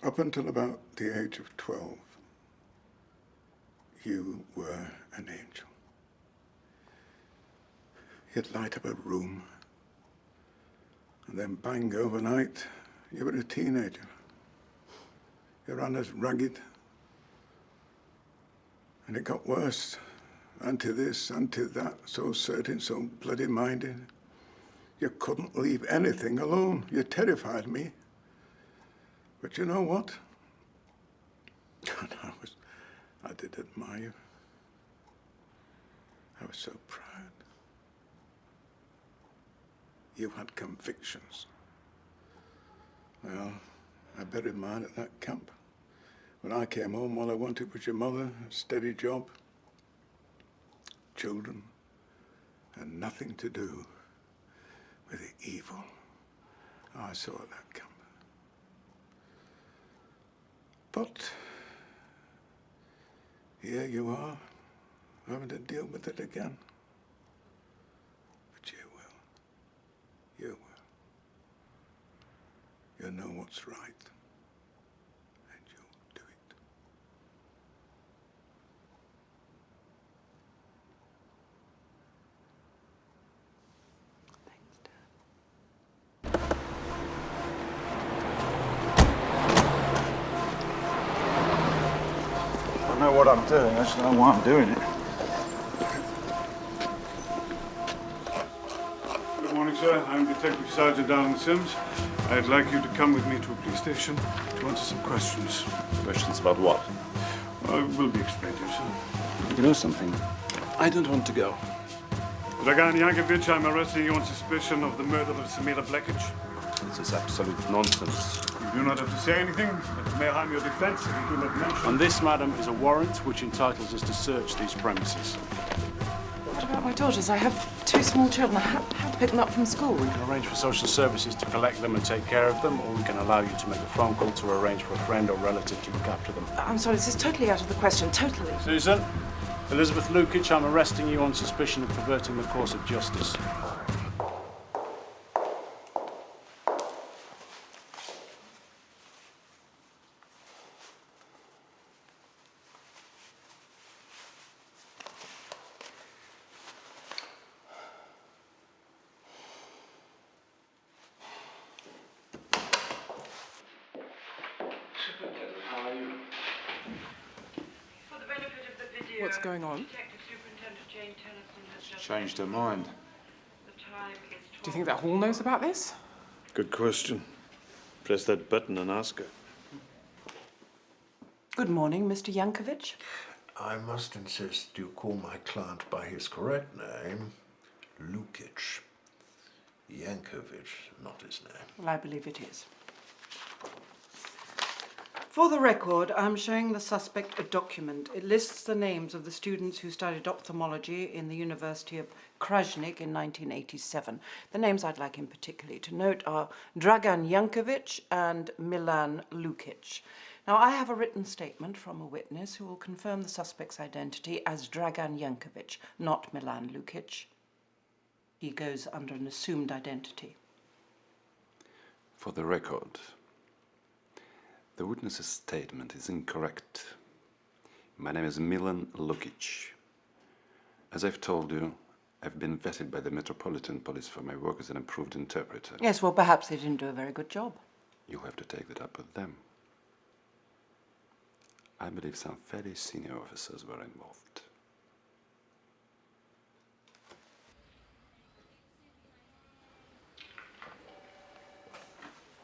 up until about the age of 12, you were an angel. You'd light up a room, and then bang, overnight, you were a teenager. You ran as ragged. And it got worse. Unto this, unto that, so certain, so bloody minded. You couldn't leave anything alone. You terrified me. But you know what? I did admire you. I was so proud. You had convictions. Well, I buried mine at that camp. When I came home, all I wanted was your mother, a steady job, children, and nothing to do with the evil I saw at that camp. But here you are, having to deal with it again. But you will. You will. You know what's right. I know what I'm doing, I just don't know why I'm doing it. Good morning, sir. I'm Detective Sergeant Alan Sims. I'd like you to come with me to a police station to answer some questions. Questions about what? Will be explained to you, sir. You know something? I don't want to go. Dragan Yankovic, I'm arresting you on suspicion of the murder of Samira Blekic. This is absolute nonsense. You do not have to say anything. It may harm your defense if you do not mention. And this, madam, is a warrant which entitles us to search these premises. What about my daughters? I have 2 small children. I have to pick them up from school. We can arrange for social services to collect them and take care of them, or we can allow you to make a phone call to arrange for a friend or relative to look after them. I'm sorry, this is totally out of the question. Totally. Susan, Elizabeth Lukic, I'm arresting you on suspicion of perverting the course of justice. What's going on? She changed her mind. Do you think that Hall knows about this? Good question. Press that button and ask her. Good morning, Mr. Yankovic. I must insist you call my client by his correct name, Lukic. Yankovic, not his name. Well, I believe it is. For the record, I'm showing the suspect a document. It lists the names of the students who studied ophthalmology in the University of Krasnik in 1987. The names I'd like him particularly to note are Dragan Yankovic and Milan Lukic. Now, I have a written statement from a witness who will confirm the suspect's identity as Dragan Yankovic, not Milan Lukic. He goes under an assumed identity. For the record, the witness's statement is incorrect. My name is Milan Lukic. As I've told you, I've been vetted by the Metropolitan Police for my work as an approved interpreter. Yes, well, perhaps they didn't do a very good job. You have to take that up with them. I believe some very senior officers were involved.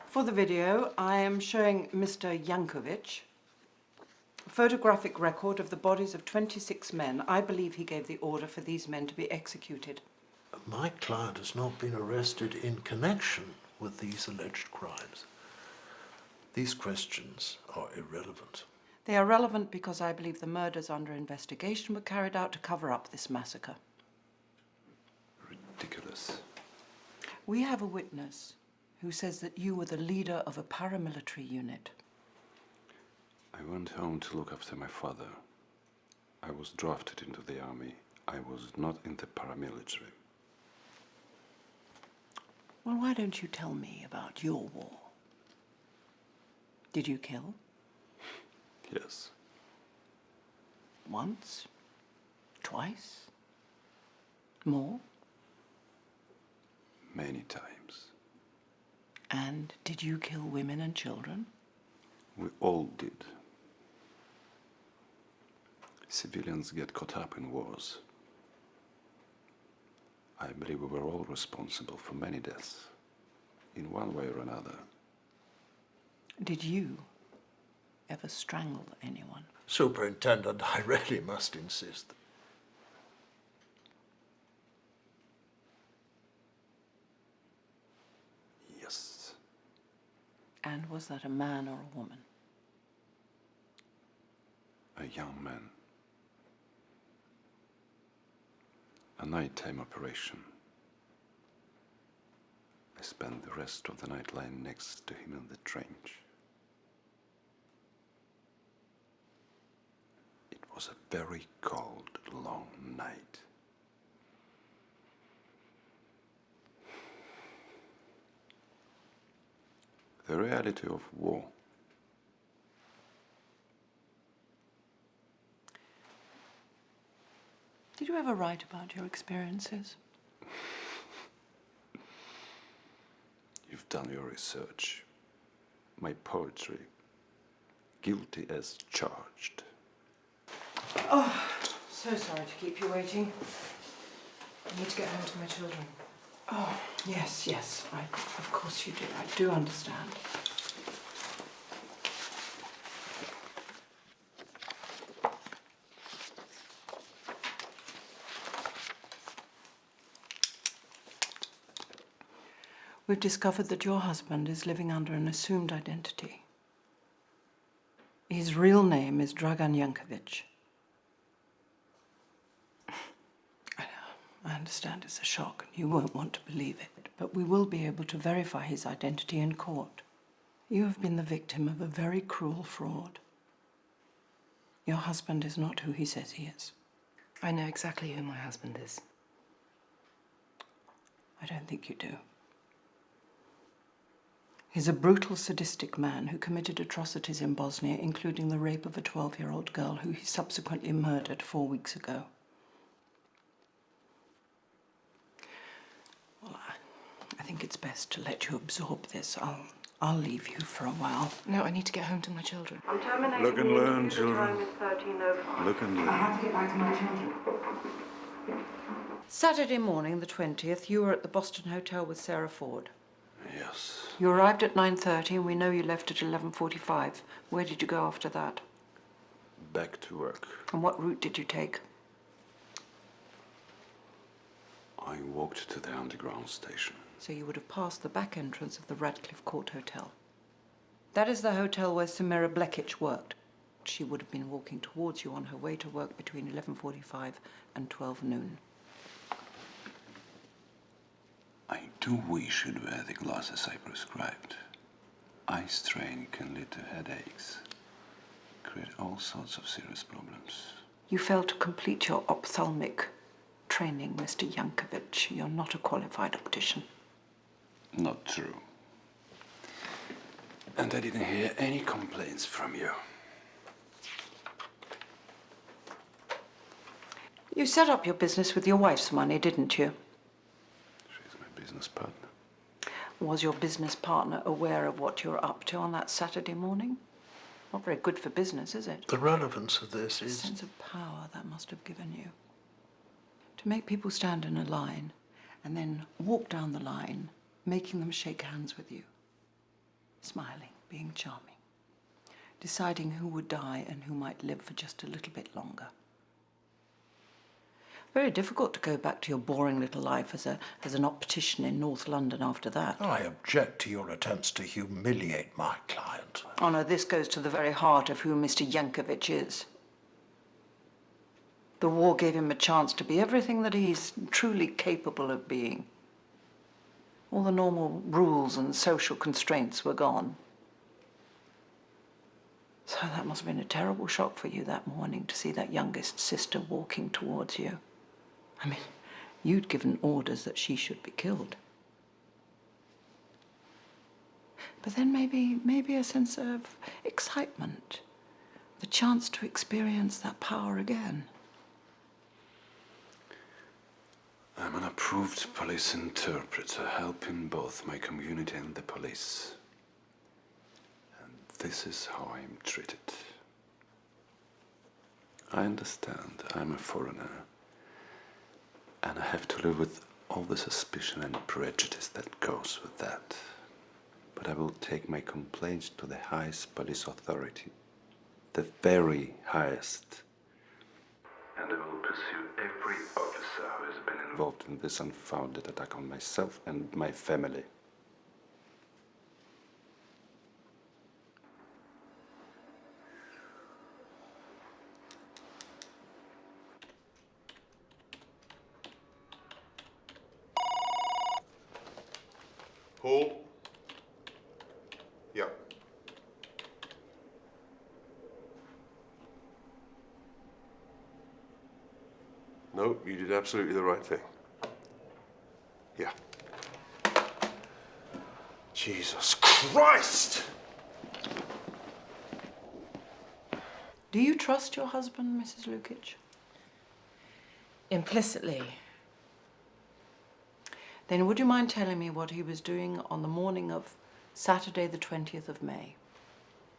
For the video, I am showing Mr. Yankovic a photographic record of the bodies of 26 men. I believe he gave the order for these men to be executed. My client has not been arrested in connection with these alleged crimes. These questions are irrelevant. They are relevant because I believe the murders under investigation were carried out to cover up this massacre. Ridiculous. We have a witness who says that you were the leader of a paramilitary unit. I went home to look after my father. I was drafted into the army. I was not in the paramilitary. Well, why don't you tell me about your war? Did you kill? Yes. Once? Twice? More? Many times. And did you kill women and children? We all did. Civilians get caught up in wars. I believe we were all responsible for many deaths, in one way or another. Did you ever strangle anyone? Superintendent, I really must insist. Yes. And was that a man or a woman? A young man. A nighttime operation. I spent the rest of the night lying next to him in the trench. It was a very cold, long night. The reality of war. Did you ever write about your experiences? You've done your research. My poetry. Guilty as charged. Oh, so sorry to keep you waiting. I need to get home to my children. Oh, yes, yes. Of course you do. I do understand. We've discovered that your husband is living under an assumed identity. His real name is Dragan Yankovic. I understand it's a shock and you won't want to believe it, but we will be able to verify his identity in court. You have been the victim of a very cruel fraud. Your husband is not who he says he is. I know exactly who my husband is. I don't think you do. He's a brutal, sadistic man who committed atrocities in Bosnia, including the rape of a 12-year-old girl who he subsequently murdered 4 weeks ago. Well, I think it's best to let you absorb this. I'll leave you for a while. No, I need to get home to my children. I'm terminating. Look and the learn, interview. children. The time is 13:05. Look and learn. I have to get back to my children. Saturday morning, the 20th, you were at the Boston Hotel with Sarah Ford. Yes. You arrived at 9:30 and we know you left at 11:45. Where did you go after that? Back to work. And what route did you take? I walked to the underground station. So you would have passed the back entrance of the Radcliffe Court Hotel. That is the hotel where Samira Blekic worked. She would have been walking towards you on her way to work between 11:45 and 12 noon. I do wish you'd wear the glasses I prescribed. Eye strain can lead to headaches, create all sorts of serious problems. You failed to complete your ophthalmic training, Mr. Yankovic. You're not a qualified optician. Not true. And I didn't hear any complaints from you. You set up your business with your wife's money, didn't you? She's my business partner. Was your business partner aware of what you were up to on that Saturday morning? Not very good for business, is it? The relevance of this The is... sense of power that must have given you. To make people stand in a line and then walk down the line, making them shake hands with you. Smiling, being charming. Deciding who would die and who might live for just a little bit longer. Very difficult to go back to your boring little life as an optician in North London after that. I object to your attempts to humiliate my client. Oh no, this goes to the very heart of who Mr. Yankovic is. The war gave him a chance to be everything that he's truly capable of being. All the normal rules and social constraints were gone. So that must have been a terrible shock for you that morning to see that youngest sister walking towards you. I mean, you'd given orders that she should be killed. But then maybe a sense of excitement the chance to experience that power again. I'm an approved police interpreter, helping both my community and the police. And this is how I'm treated. I understand I'm a foreigner, and I have to live with all the suspicion and prejudice that goes with that. But I will take my complaints to the highest police authority, the very highest. And I will pursue every officer who has been involved in this unfounded attack on myself and my family. Paul? Yeah. No, you did absolutely the right thing. Yeah. Jesus Christ! Do you trust your husband, Mrs. Lukic? Implicitly. Then would you mind telling me what he was doing on the morning of Saturday, the 20th of May?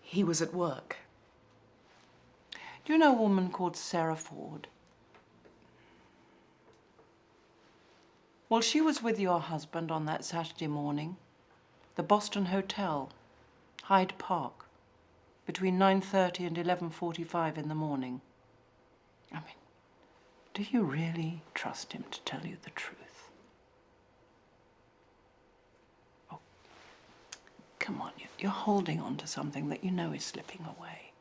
He was at work. Do you know a woman called Sarah Ford? Well, she was with your husband on that Saturday morning, the Boston Hotel, Hyde Park, between 9:30 and 11:45 in the morning. I mean, do you really trust him to tell you the truth? Oh, come on, you're holding on to something that you know is slipping away.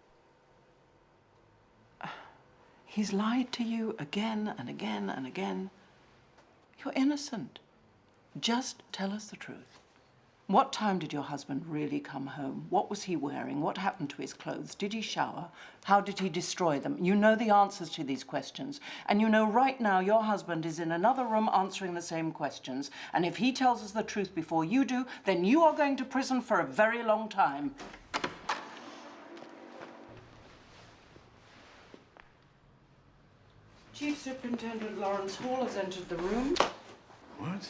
He's lied to you again and again and again. You're innocent. Just tell us the truth. What time did your husband really come home? What was he wearing? What happened to his clothes? Did he shower? How did he destroy them? You know the answers to these questions. And you know right now your husband is in another room answering the same questions. And if he tells us the truth before you do, then you are going to prison for a very long time. Chief Superintendent Lawrence Hall has entered the room. What?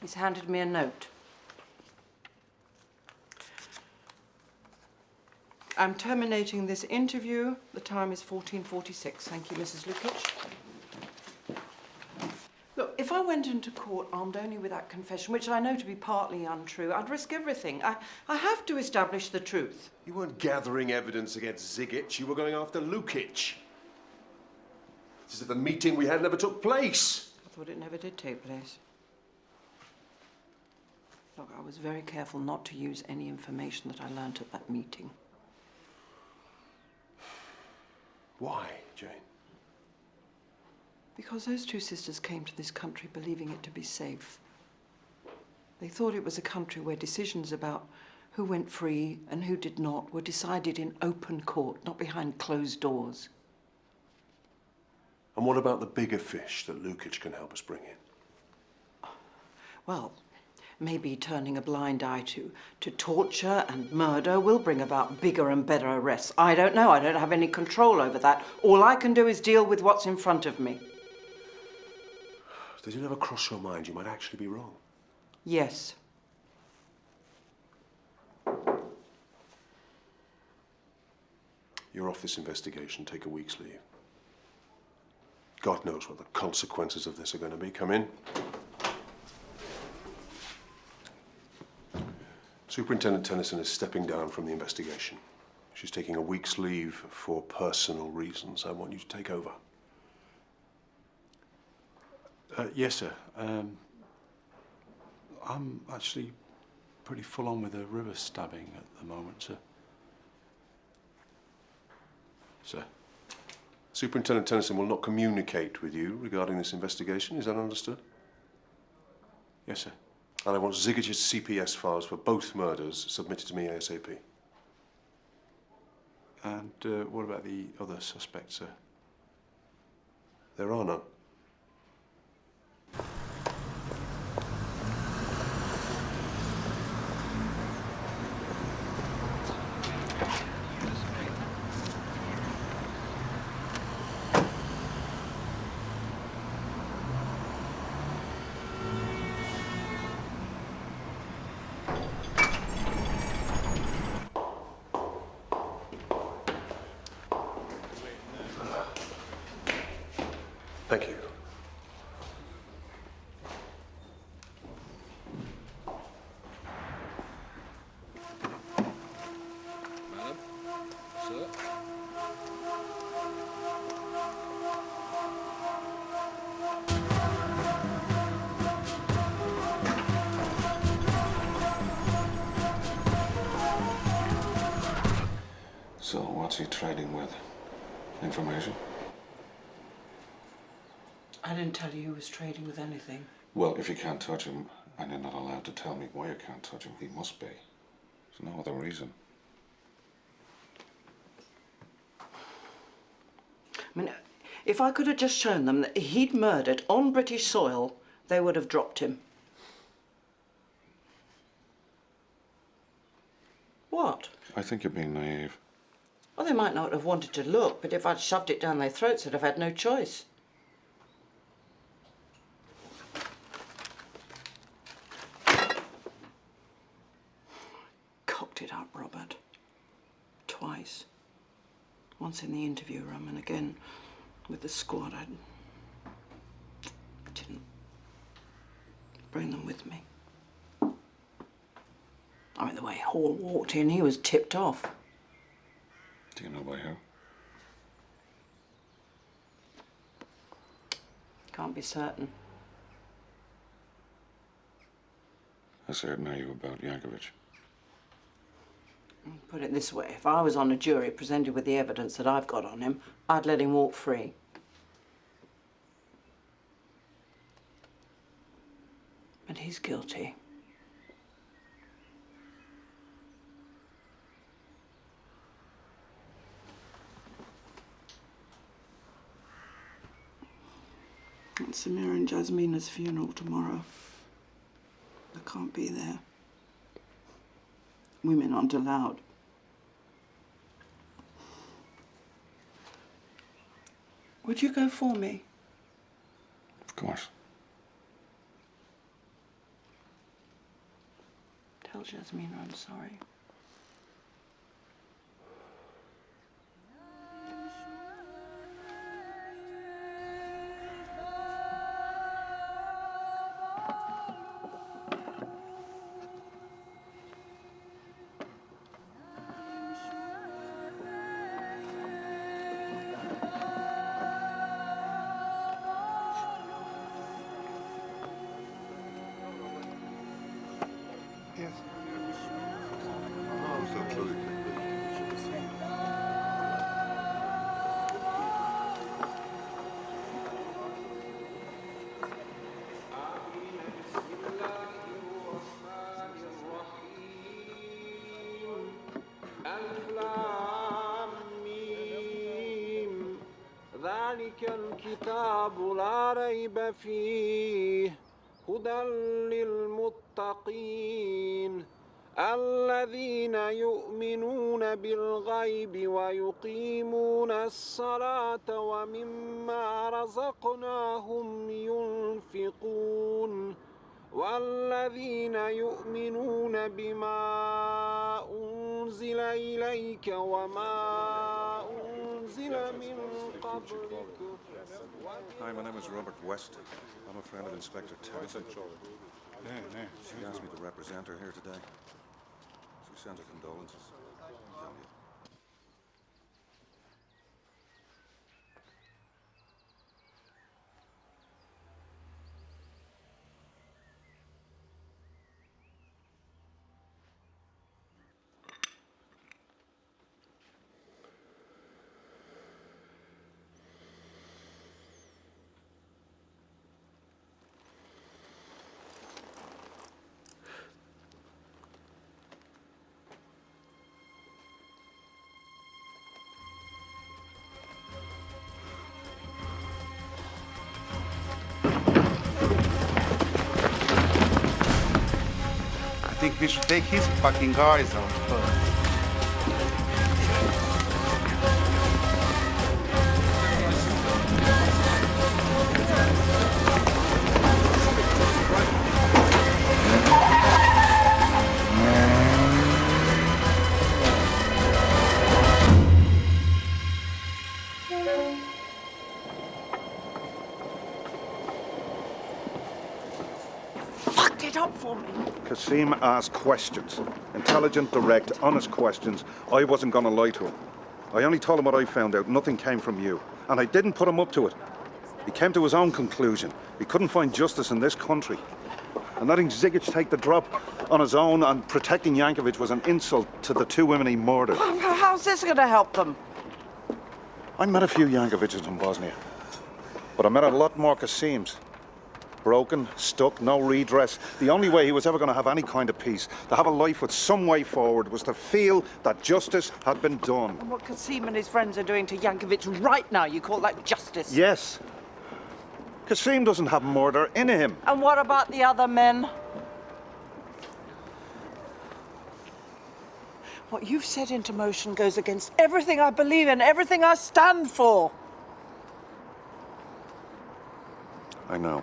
He's handed me a note. I'm terminating this interview. The time is 14:46. Thank you, Mrs. Lukic. Look, if I went into court armed only with that confession, which I know to be partly untrue, I'd risk everything. I have to establish the truth. You weren't gathering evidence against Zigic, you were going after Lukic. It's as if the meeting we had never took place. I thought it never did take place. Look, I was very careful not to use any information that I learnt at that meeting. Why, Jane? Because those two sisters came to this country believing it to be safe. They thought it was a country where decisions about who went free and who did not were decided in open court, not behind closed doors. And what about the bigger fish that Lukic can help us bring in? Well, maybe turning a blind eye to torture and murder will bring about bigger and better arrests. I don't know. I don't have any control over that. All I can do is deal with what's in front of me. Does it ever cross your mind you might actually be wrong? Yes. You're off this investigation. Take a week's leave. God knows what the consequences of this are going to be. Come in. Superintendent Tennyson is stepping down from the investigation. She's taking a week's leave for personal reasons. I want you to take over. Yes, sir. I'm actually pretty full on with a river stabbing at the moment, sir. Sir. Superintendent Tennyson will not communicate with you regarding this investigation. Is that understood? Yes, sir. And I want Zigic's CPS files for both murders submitted to me ASAP. And what about the other suspects, sir? There are none. Thank you. Madam, sir. So what's he trading with? Information? I didn't tell you he was trading with anything. Well, if you can't touch him, and you're not allowed to tell me why you can't touch him, he must be. There's no other reason. I mean, if I could have just shown them that he'd murdered on British soil, they would have dropped him. What? I think you're being naive. Well, they might not have wanted to look, but if I'd shoved it down their throats, they'd have had no choice. Cocked it up, Robert. Twice. Once in the interview room and again with the squad. I didn't bring them with me. I mean, the way Hall walked in, he was tipped off. Do you know by who? Can't be certain. How certain are you about Yankovic? Put it this way, if I was on a jury presented with the evidence that I've got on him, I'd let him walk free. But he's guilty. It's Samira and Jasmina's funeral tomorrow. I can't be there. Women aren't allowed. Would you go for me? Of course. Tell Jasmina I'm sorry. Yes. ذلك الكتاب لا ريب فيه هدى للمتقين الذين يؤمنون بالغيب ويقيمون الصلاة ومما رزقناهم ينفقون والذين يؤمنون بما أنزل إليك وما أنزل من قبلك. Hi, my name is Robert Weston. I'm a friend of Inspector Townsend. She asked me to represent her here today. She sent her condolences. Tell you. I think we should take his fucking guys out first. Kasim asked questions. Intelligent, direct, honest questions. I wasn't going to lie to him. I only told him what I found out. Nothing came from you. And I didn't put him up to it. He came to his own conclusion. He couldn't find justice in this country. And letting Zigic take the drop on his own and protecting Yankovic was an insult to the two women he murdered. How's this going to help them? I met a few Yankovic's in Bosnia. But I met a lot more Kasims. Broken, stuck, no redress. The only way he was ever going to have any kind of peace, to have a life with some way forward, was to feel that justice had been done. And what Kasim and his friends are doing to Yankovic right now, you call that justice? Yes. Kasim doesn't have murder in him. And what about the other men? What you've set into motion goes against everything I believe in, everything I stand for. I know.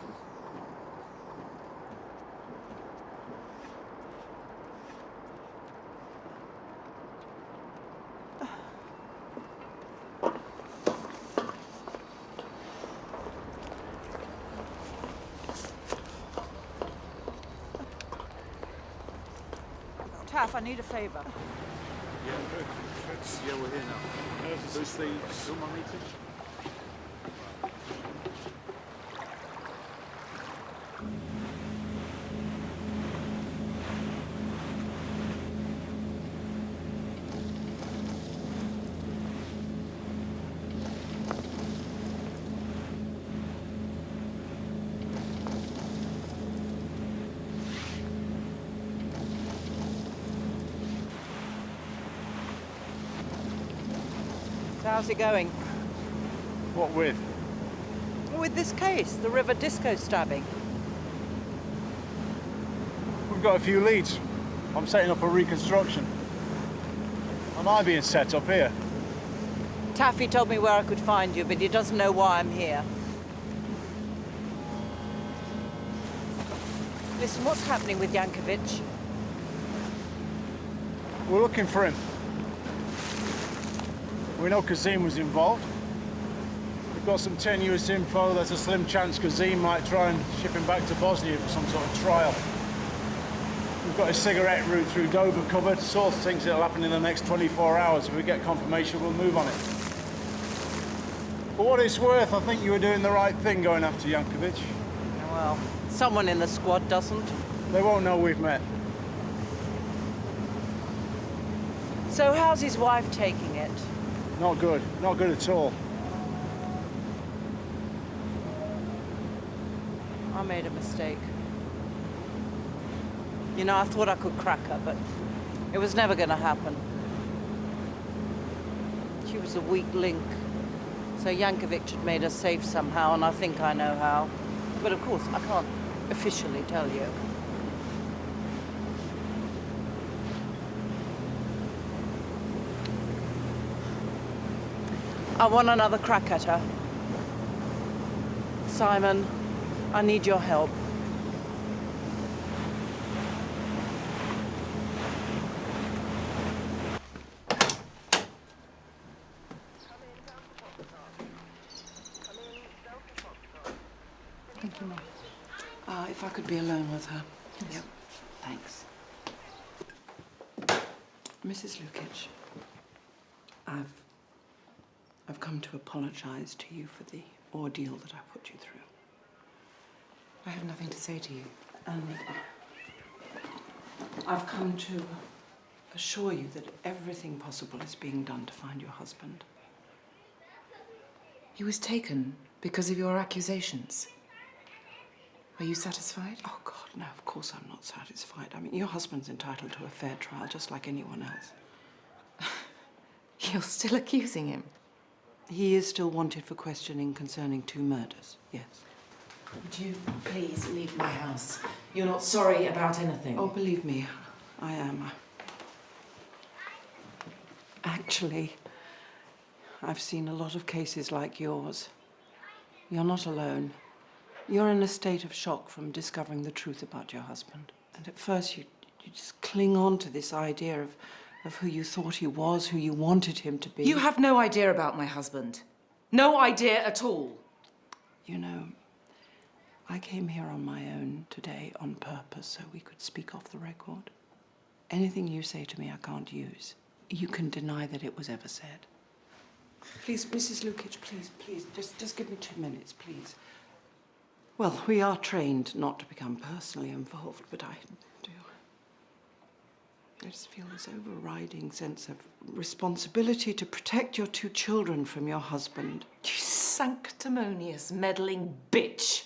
Taff, I need a favour. Yeah, good. Yeah, we're here now. Who's the Zuma meeting? How's it going? What with? With this case, the River Disco stabbing. We've got a few leads. I'm setting up a reconstruction. Am I being set up here? Taffy told me where I could find you, but he doesn't know why I'm here. Listen, what's happening with Yankovic? We're looking for him. We know Kazim was involved. We've got some tenuous info. There's a slim chance Kazim might try and ship him back to Bosnia for some sort of trial. We've got a cigarette route through Dover covered. Source thinks it'll happen in the next 24 hours. If we get confirmation, we'll move on it. For what it's worth, I think you were doing the right thing going after Yankovic. Well, someone in the squad doesn't. They won't know we've met. So how's his wife taking it? Not good. Not good at all. I made a mistake. You know, I thought I could crack her, but it was never going to happen. She was a weak link. So Yankovic had made her safe somehow, and I think I know how. But of course, I can't officially tell you. I want another crack at her. Simon, I need your help. Thank you, Mum. If I could be alone with her. Yes. Yep. Thanks. Mrs. Lukic, I've come to apologize to you for the ordeal that I put you through. I have nothing to say to you. And I've come to assure you that everything possible is being done to find your husband. He was taken because of your accusations. Are you satisfied? Oh, God, no, of course I'm not satisfied. I mean, your husband's entitled to a fair trial, just like anyone else. You're still accusing him? He is still wanted for questioning concerning 2 murders, yes. Would you please leave my house? You're not sorry about anything. Oh, believe me, I am. Actually, I've seen a lot of cases like yours. You're not alone. You're in a state of shock from discovering the truth about your husband. And at first you just cling on to this idea of who you thought he was, who you wanted him to be. You have no idea about my husband. No idea at all. You know, I came here on my own today on purpose so we could speak off the record. Anything you say to me I can't use. You can deny that it was ever said. Please, Mrs. Lukic, please, just give me 2 minutes, please. Well, we are trained not to become personally involved, but I just feel this overriding sense of responsibility to protect your 2 children from your husband. You sanctimonious, meddling bitch.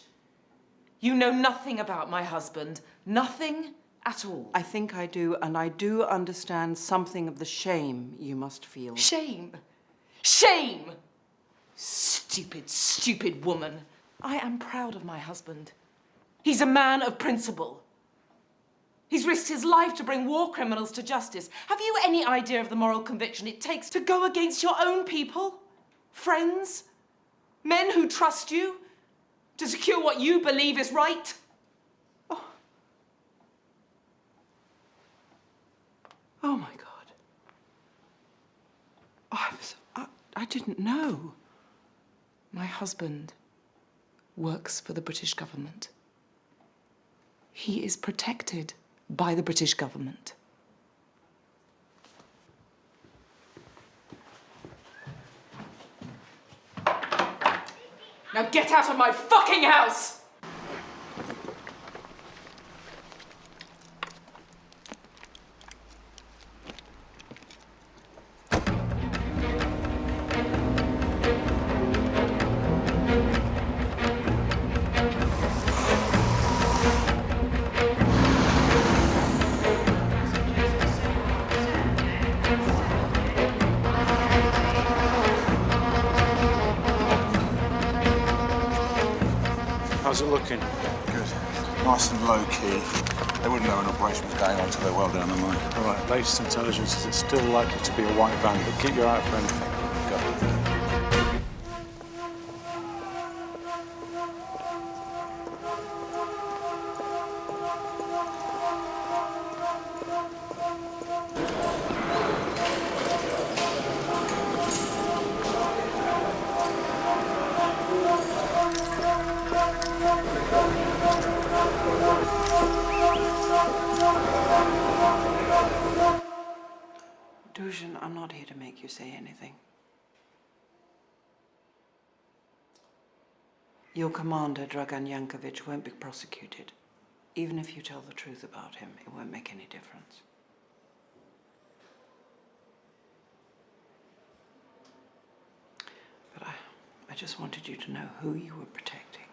You know nothing about my husband. Nothing at all. I think I do, and I do understand something of the shame you must feel. Shame? Shame! Stupid, stupid woman. I am proud of my husband. He's a man of principle. He's risked his life to bring war criminals to justice. Have you any idea of the moral conviction it takes to go against your own people? Friends? Men who trust you? To secure what you believe is right? Oh my God. I didn't know. My husband works for the British government. He is protected by the British government. Now get out of my fucking house! How's it looking? Good. Nice and low-key. They wouldn't know an operation was going on until they're well down the line. All right, latest intelligence is it's still likely to be a white van, but keep your eye out for anything. Go. Dusan, I'm not here to make you say anything. Your commander, Dragan Yankovic, won't be prosecuted. Even if you tell the truth about him, it won't make any difference. But I just wanted you to know who you were protecting.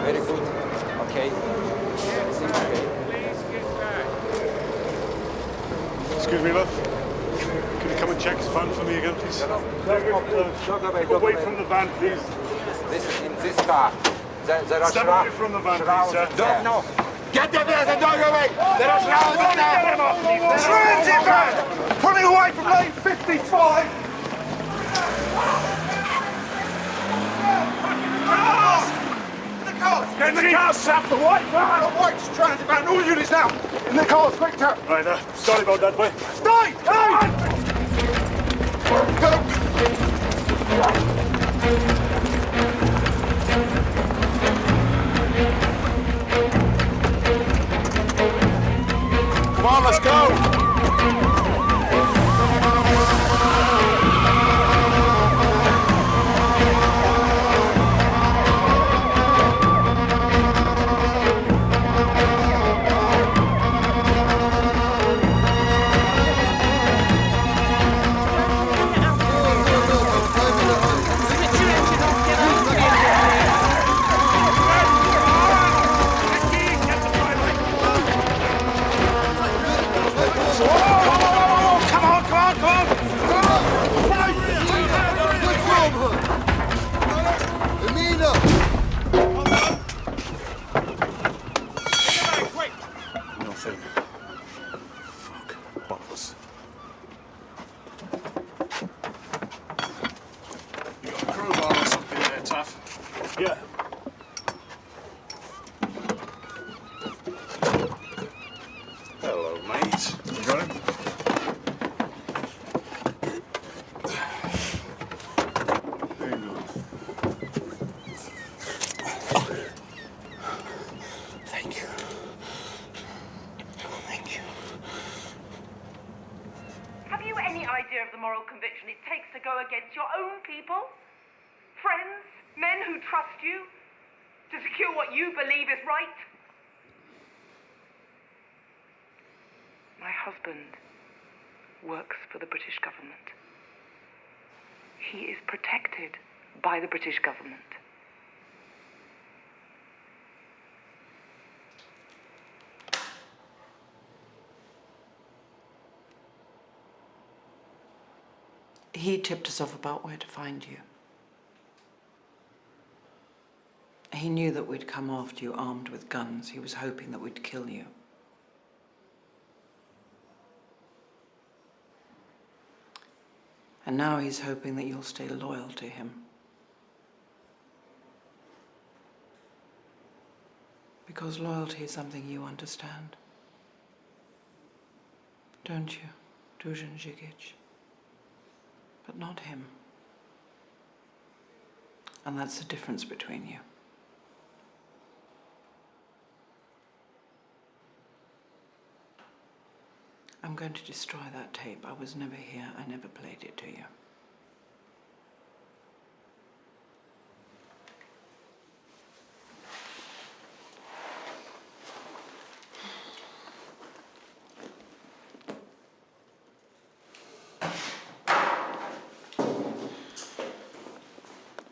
Very good. Okay. Excuse me, love. Can you come and check his van for me again, please? Away from the van, please. Listen, in this car, there are Step away from the van, please, sir. Don't know. Get the dog away! There are shrouds in there! Transit van! Pulling away from lane 55! Get in the car, Sap! The white van! The white transit van! All units now! In the cars, quicker! Right, sorry about that, boy. Stay! Come on, let's go! idea of the moral conviction it takes to go against your own people, friends, men who trust you, to secure what you believe is right. My husband works for the British government. He is protected by the British government. He tipped us off about where to find you. He knew that we'd come after you armed with guns. He was hoping that we'd kill you. And now he's hoping that you'll stay loyal to him. Because loyalty is something you understand. Don't you, Dusan Djigic? But not him. And that's the difference between you. I'm going to destroy that tape. I was never here. I never played it to you.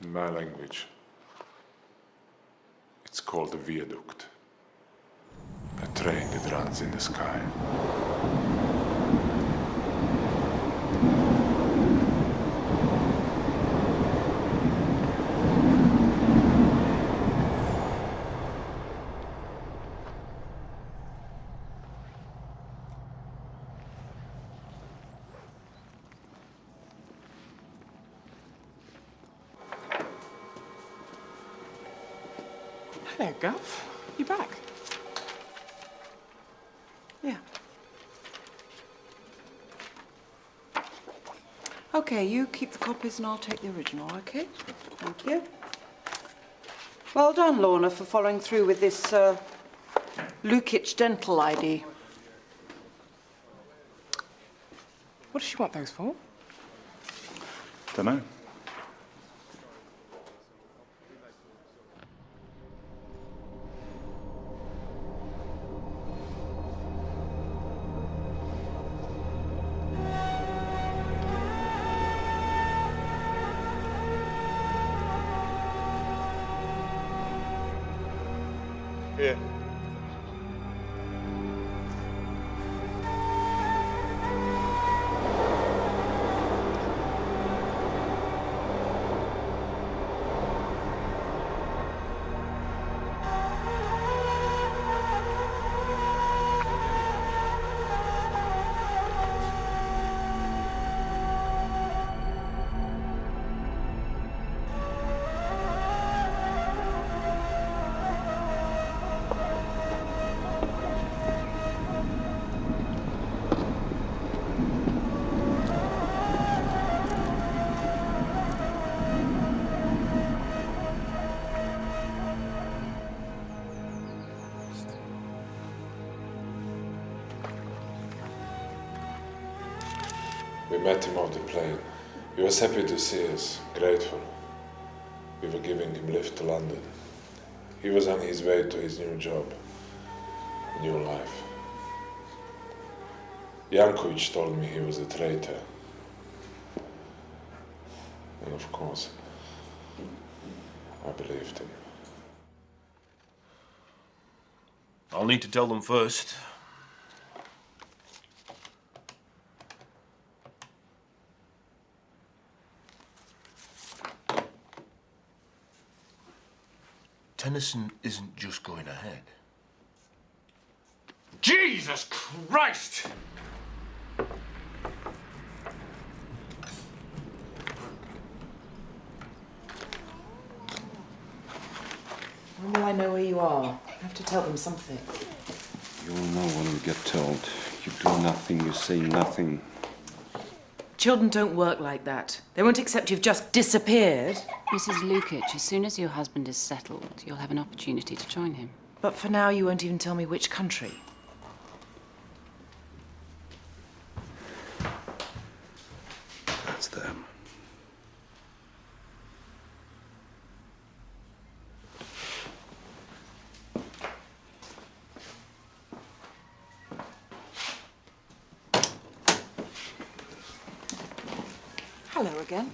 In my language, it's called a viaduct. A train that runs in the sky. Hello, Guff. You back? Yeah. Okay, you keep the copies and I'll take the original, okay? Thank you. Well done, Lorna, for following through with this Lukic dental ID. What does she want those for? Dunno. Here. We met him off the plane. He was happy to see us, grateful. We were giving him lift to London. He was on his way to his new job, a new life. Jankovic told me he was a traitor. And of course, I believed him. I'll need to tell them first. Tennyson isn't just going ahead. Jesus Christ! When will I know where you are? I have to tell them something. You'll know when we get told. You do nothing, you say nothing. Children don't work like that. They won't accept you've just disappeared. Mrs. Lukic, as soon as your husband is settled, you'll have an opportunity to join him. But for now, you won't even tell me which country. Hello again.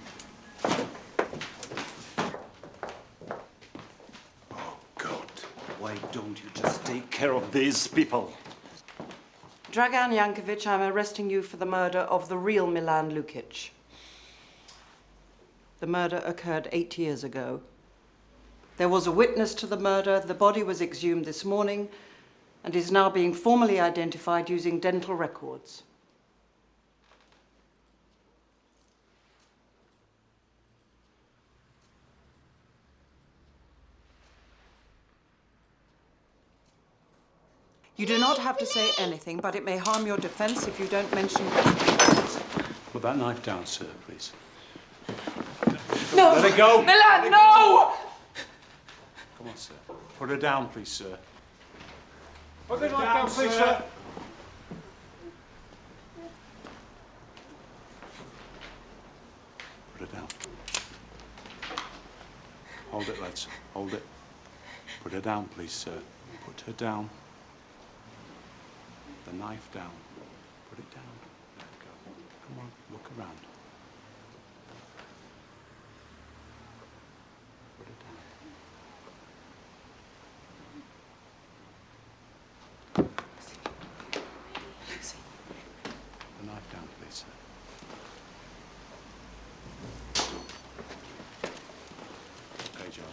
God, why don't you just take care of these people? Dragan Yankovic, I'm arresting you for the murder of the real Milan Lukic. The murder occurred 8 years ago. There was a witness to the murder. The body was exhumed this morning and is now being formally identified using dental records. You do not have to say anything, but it may harm your defense if you don't mention... Put that knife down, sir, please. No! Let it go! Milan, no! Come on, sir. Put her down, please, sir. Put the knife down, please, sir. Put her down. Hold it, lads. Hold it. Put her down, please, sir. Put her down. The knife down. Put it down. Let it go. Come on, look around. Put it down. The knife down, please, sir. Okay, John.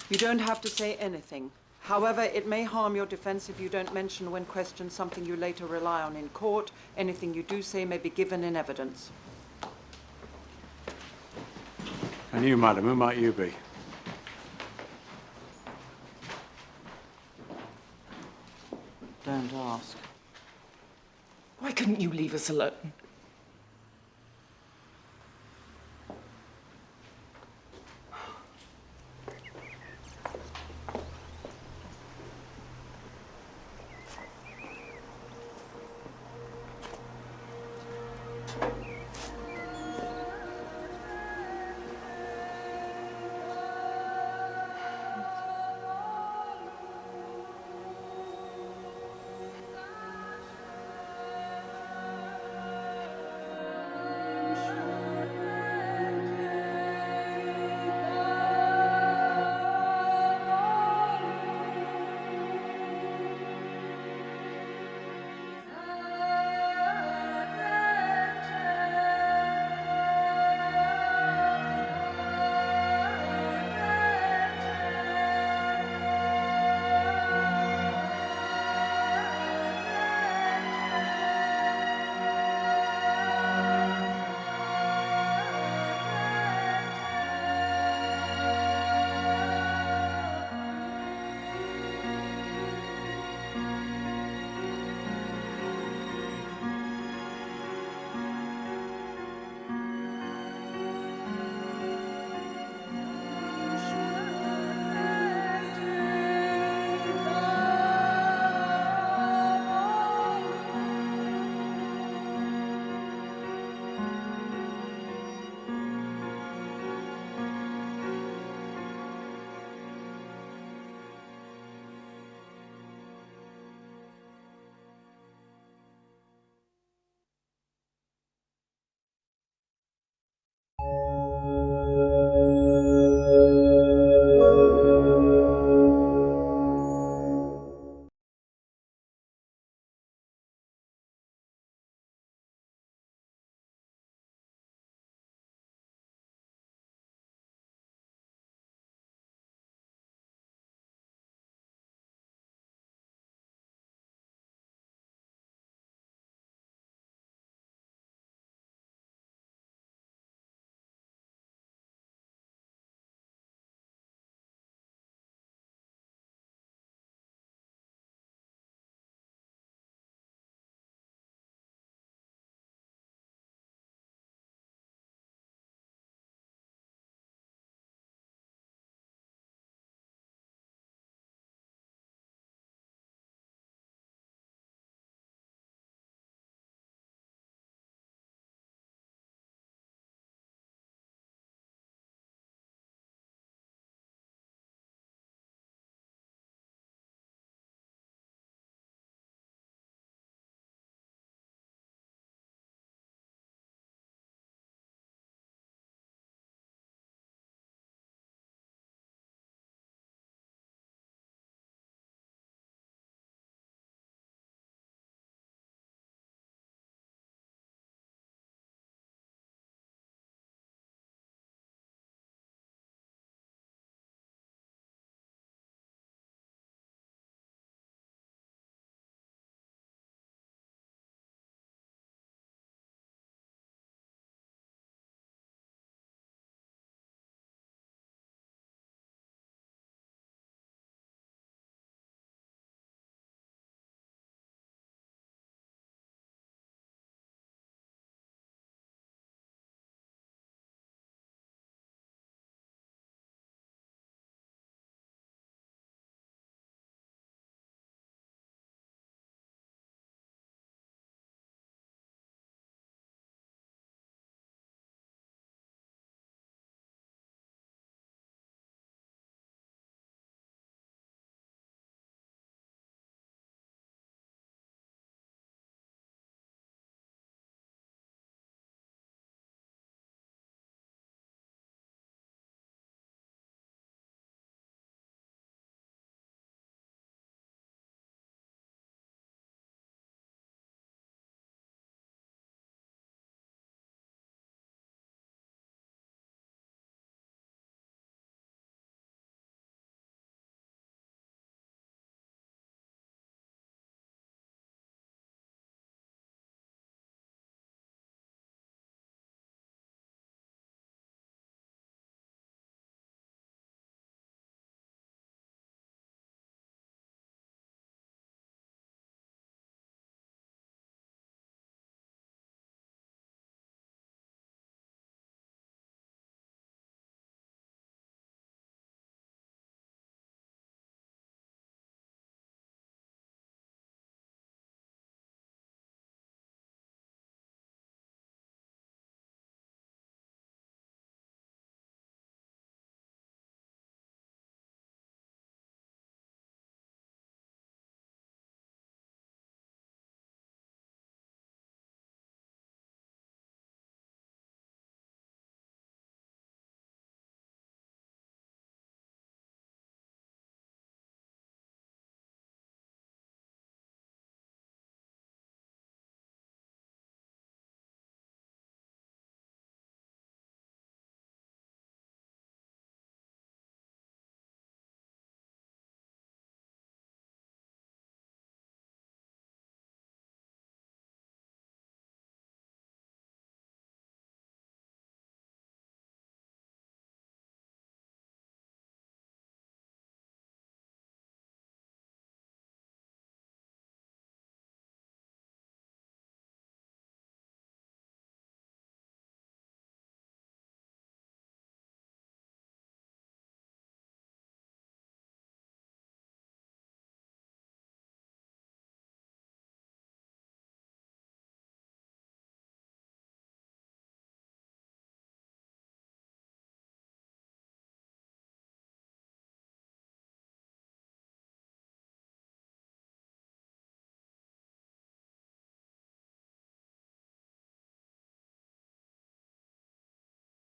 You don't have to say anything. However, it may harm your defense if you don't mention when questioned something you later rely on in court. Anything you do say may be given in evidence. And you, madam, who might you be? Don't ask. Why couldn't you leave us alone?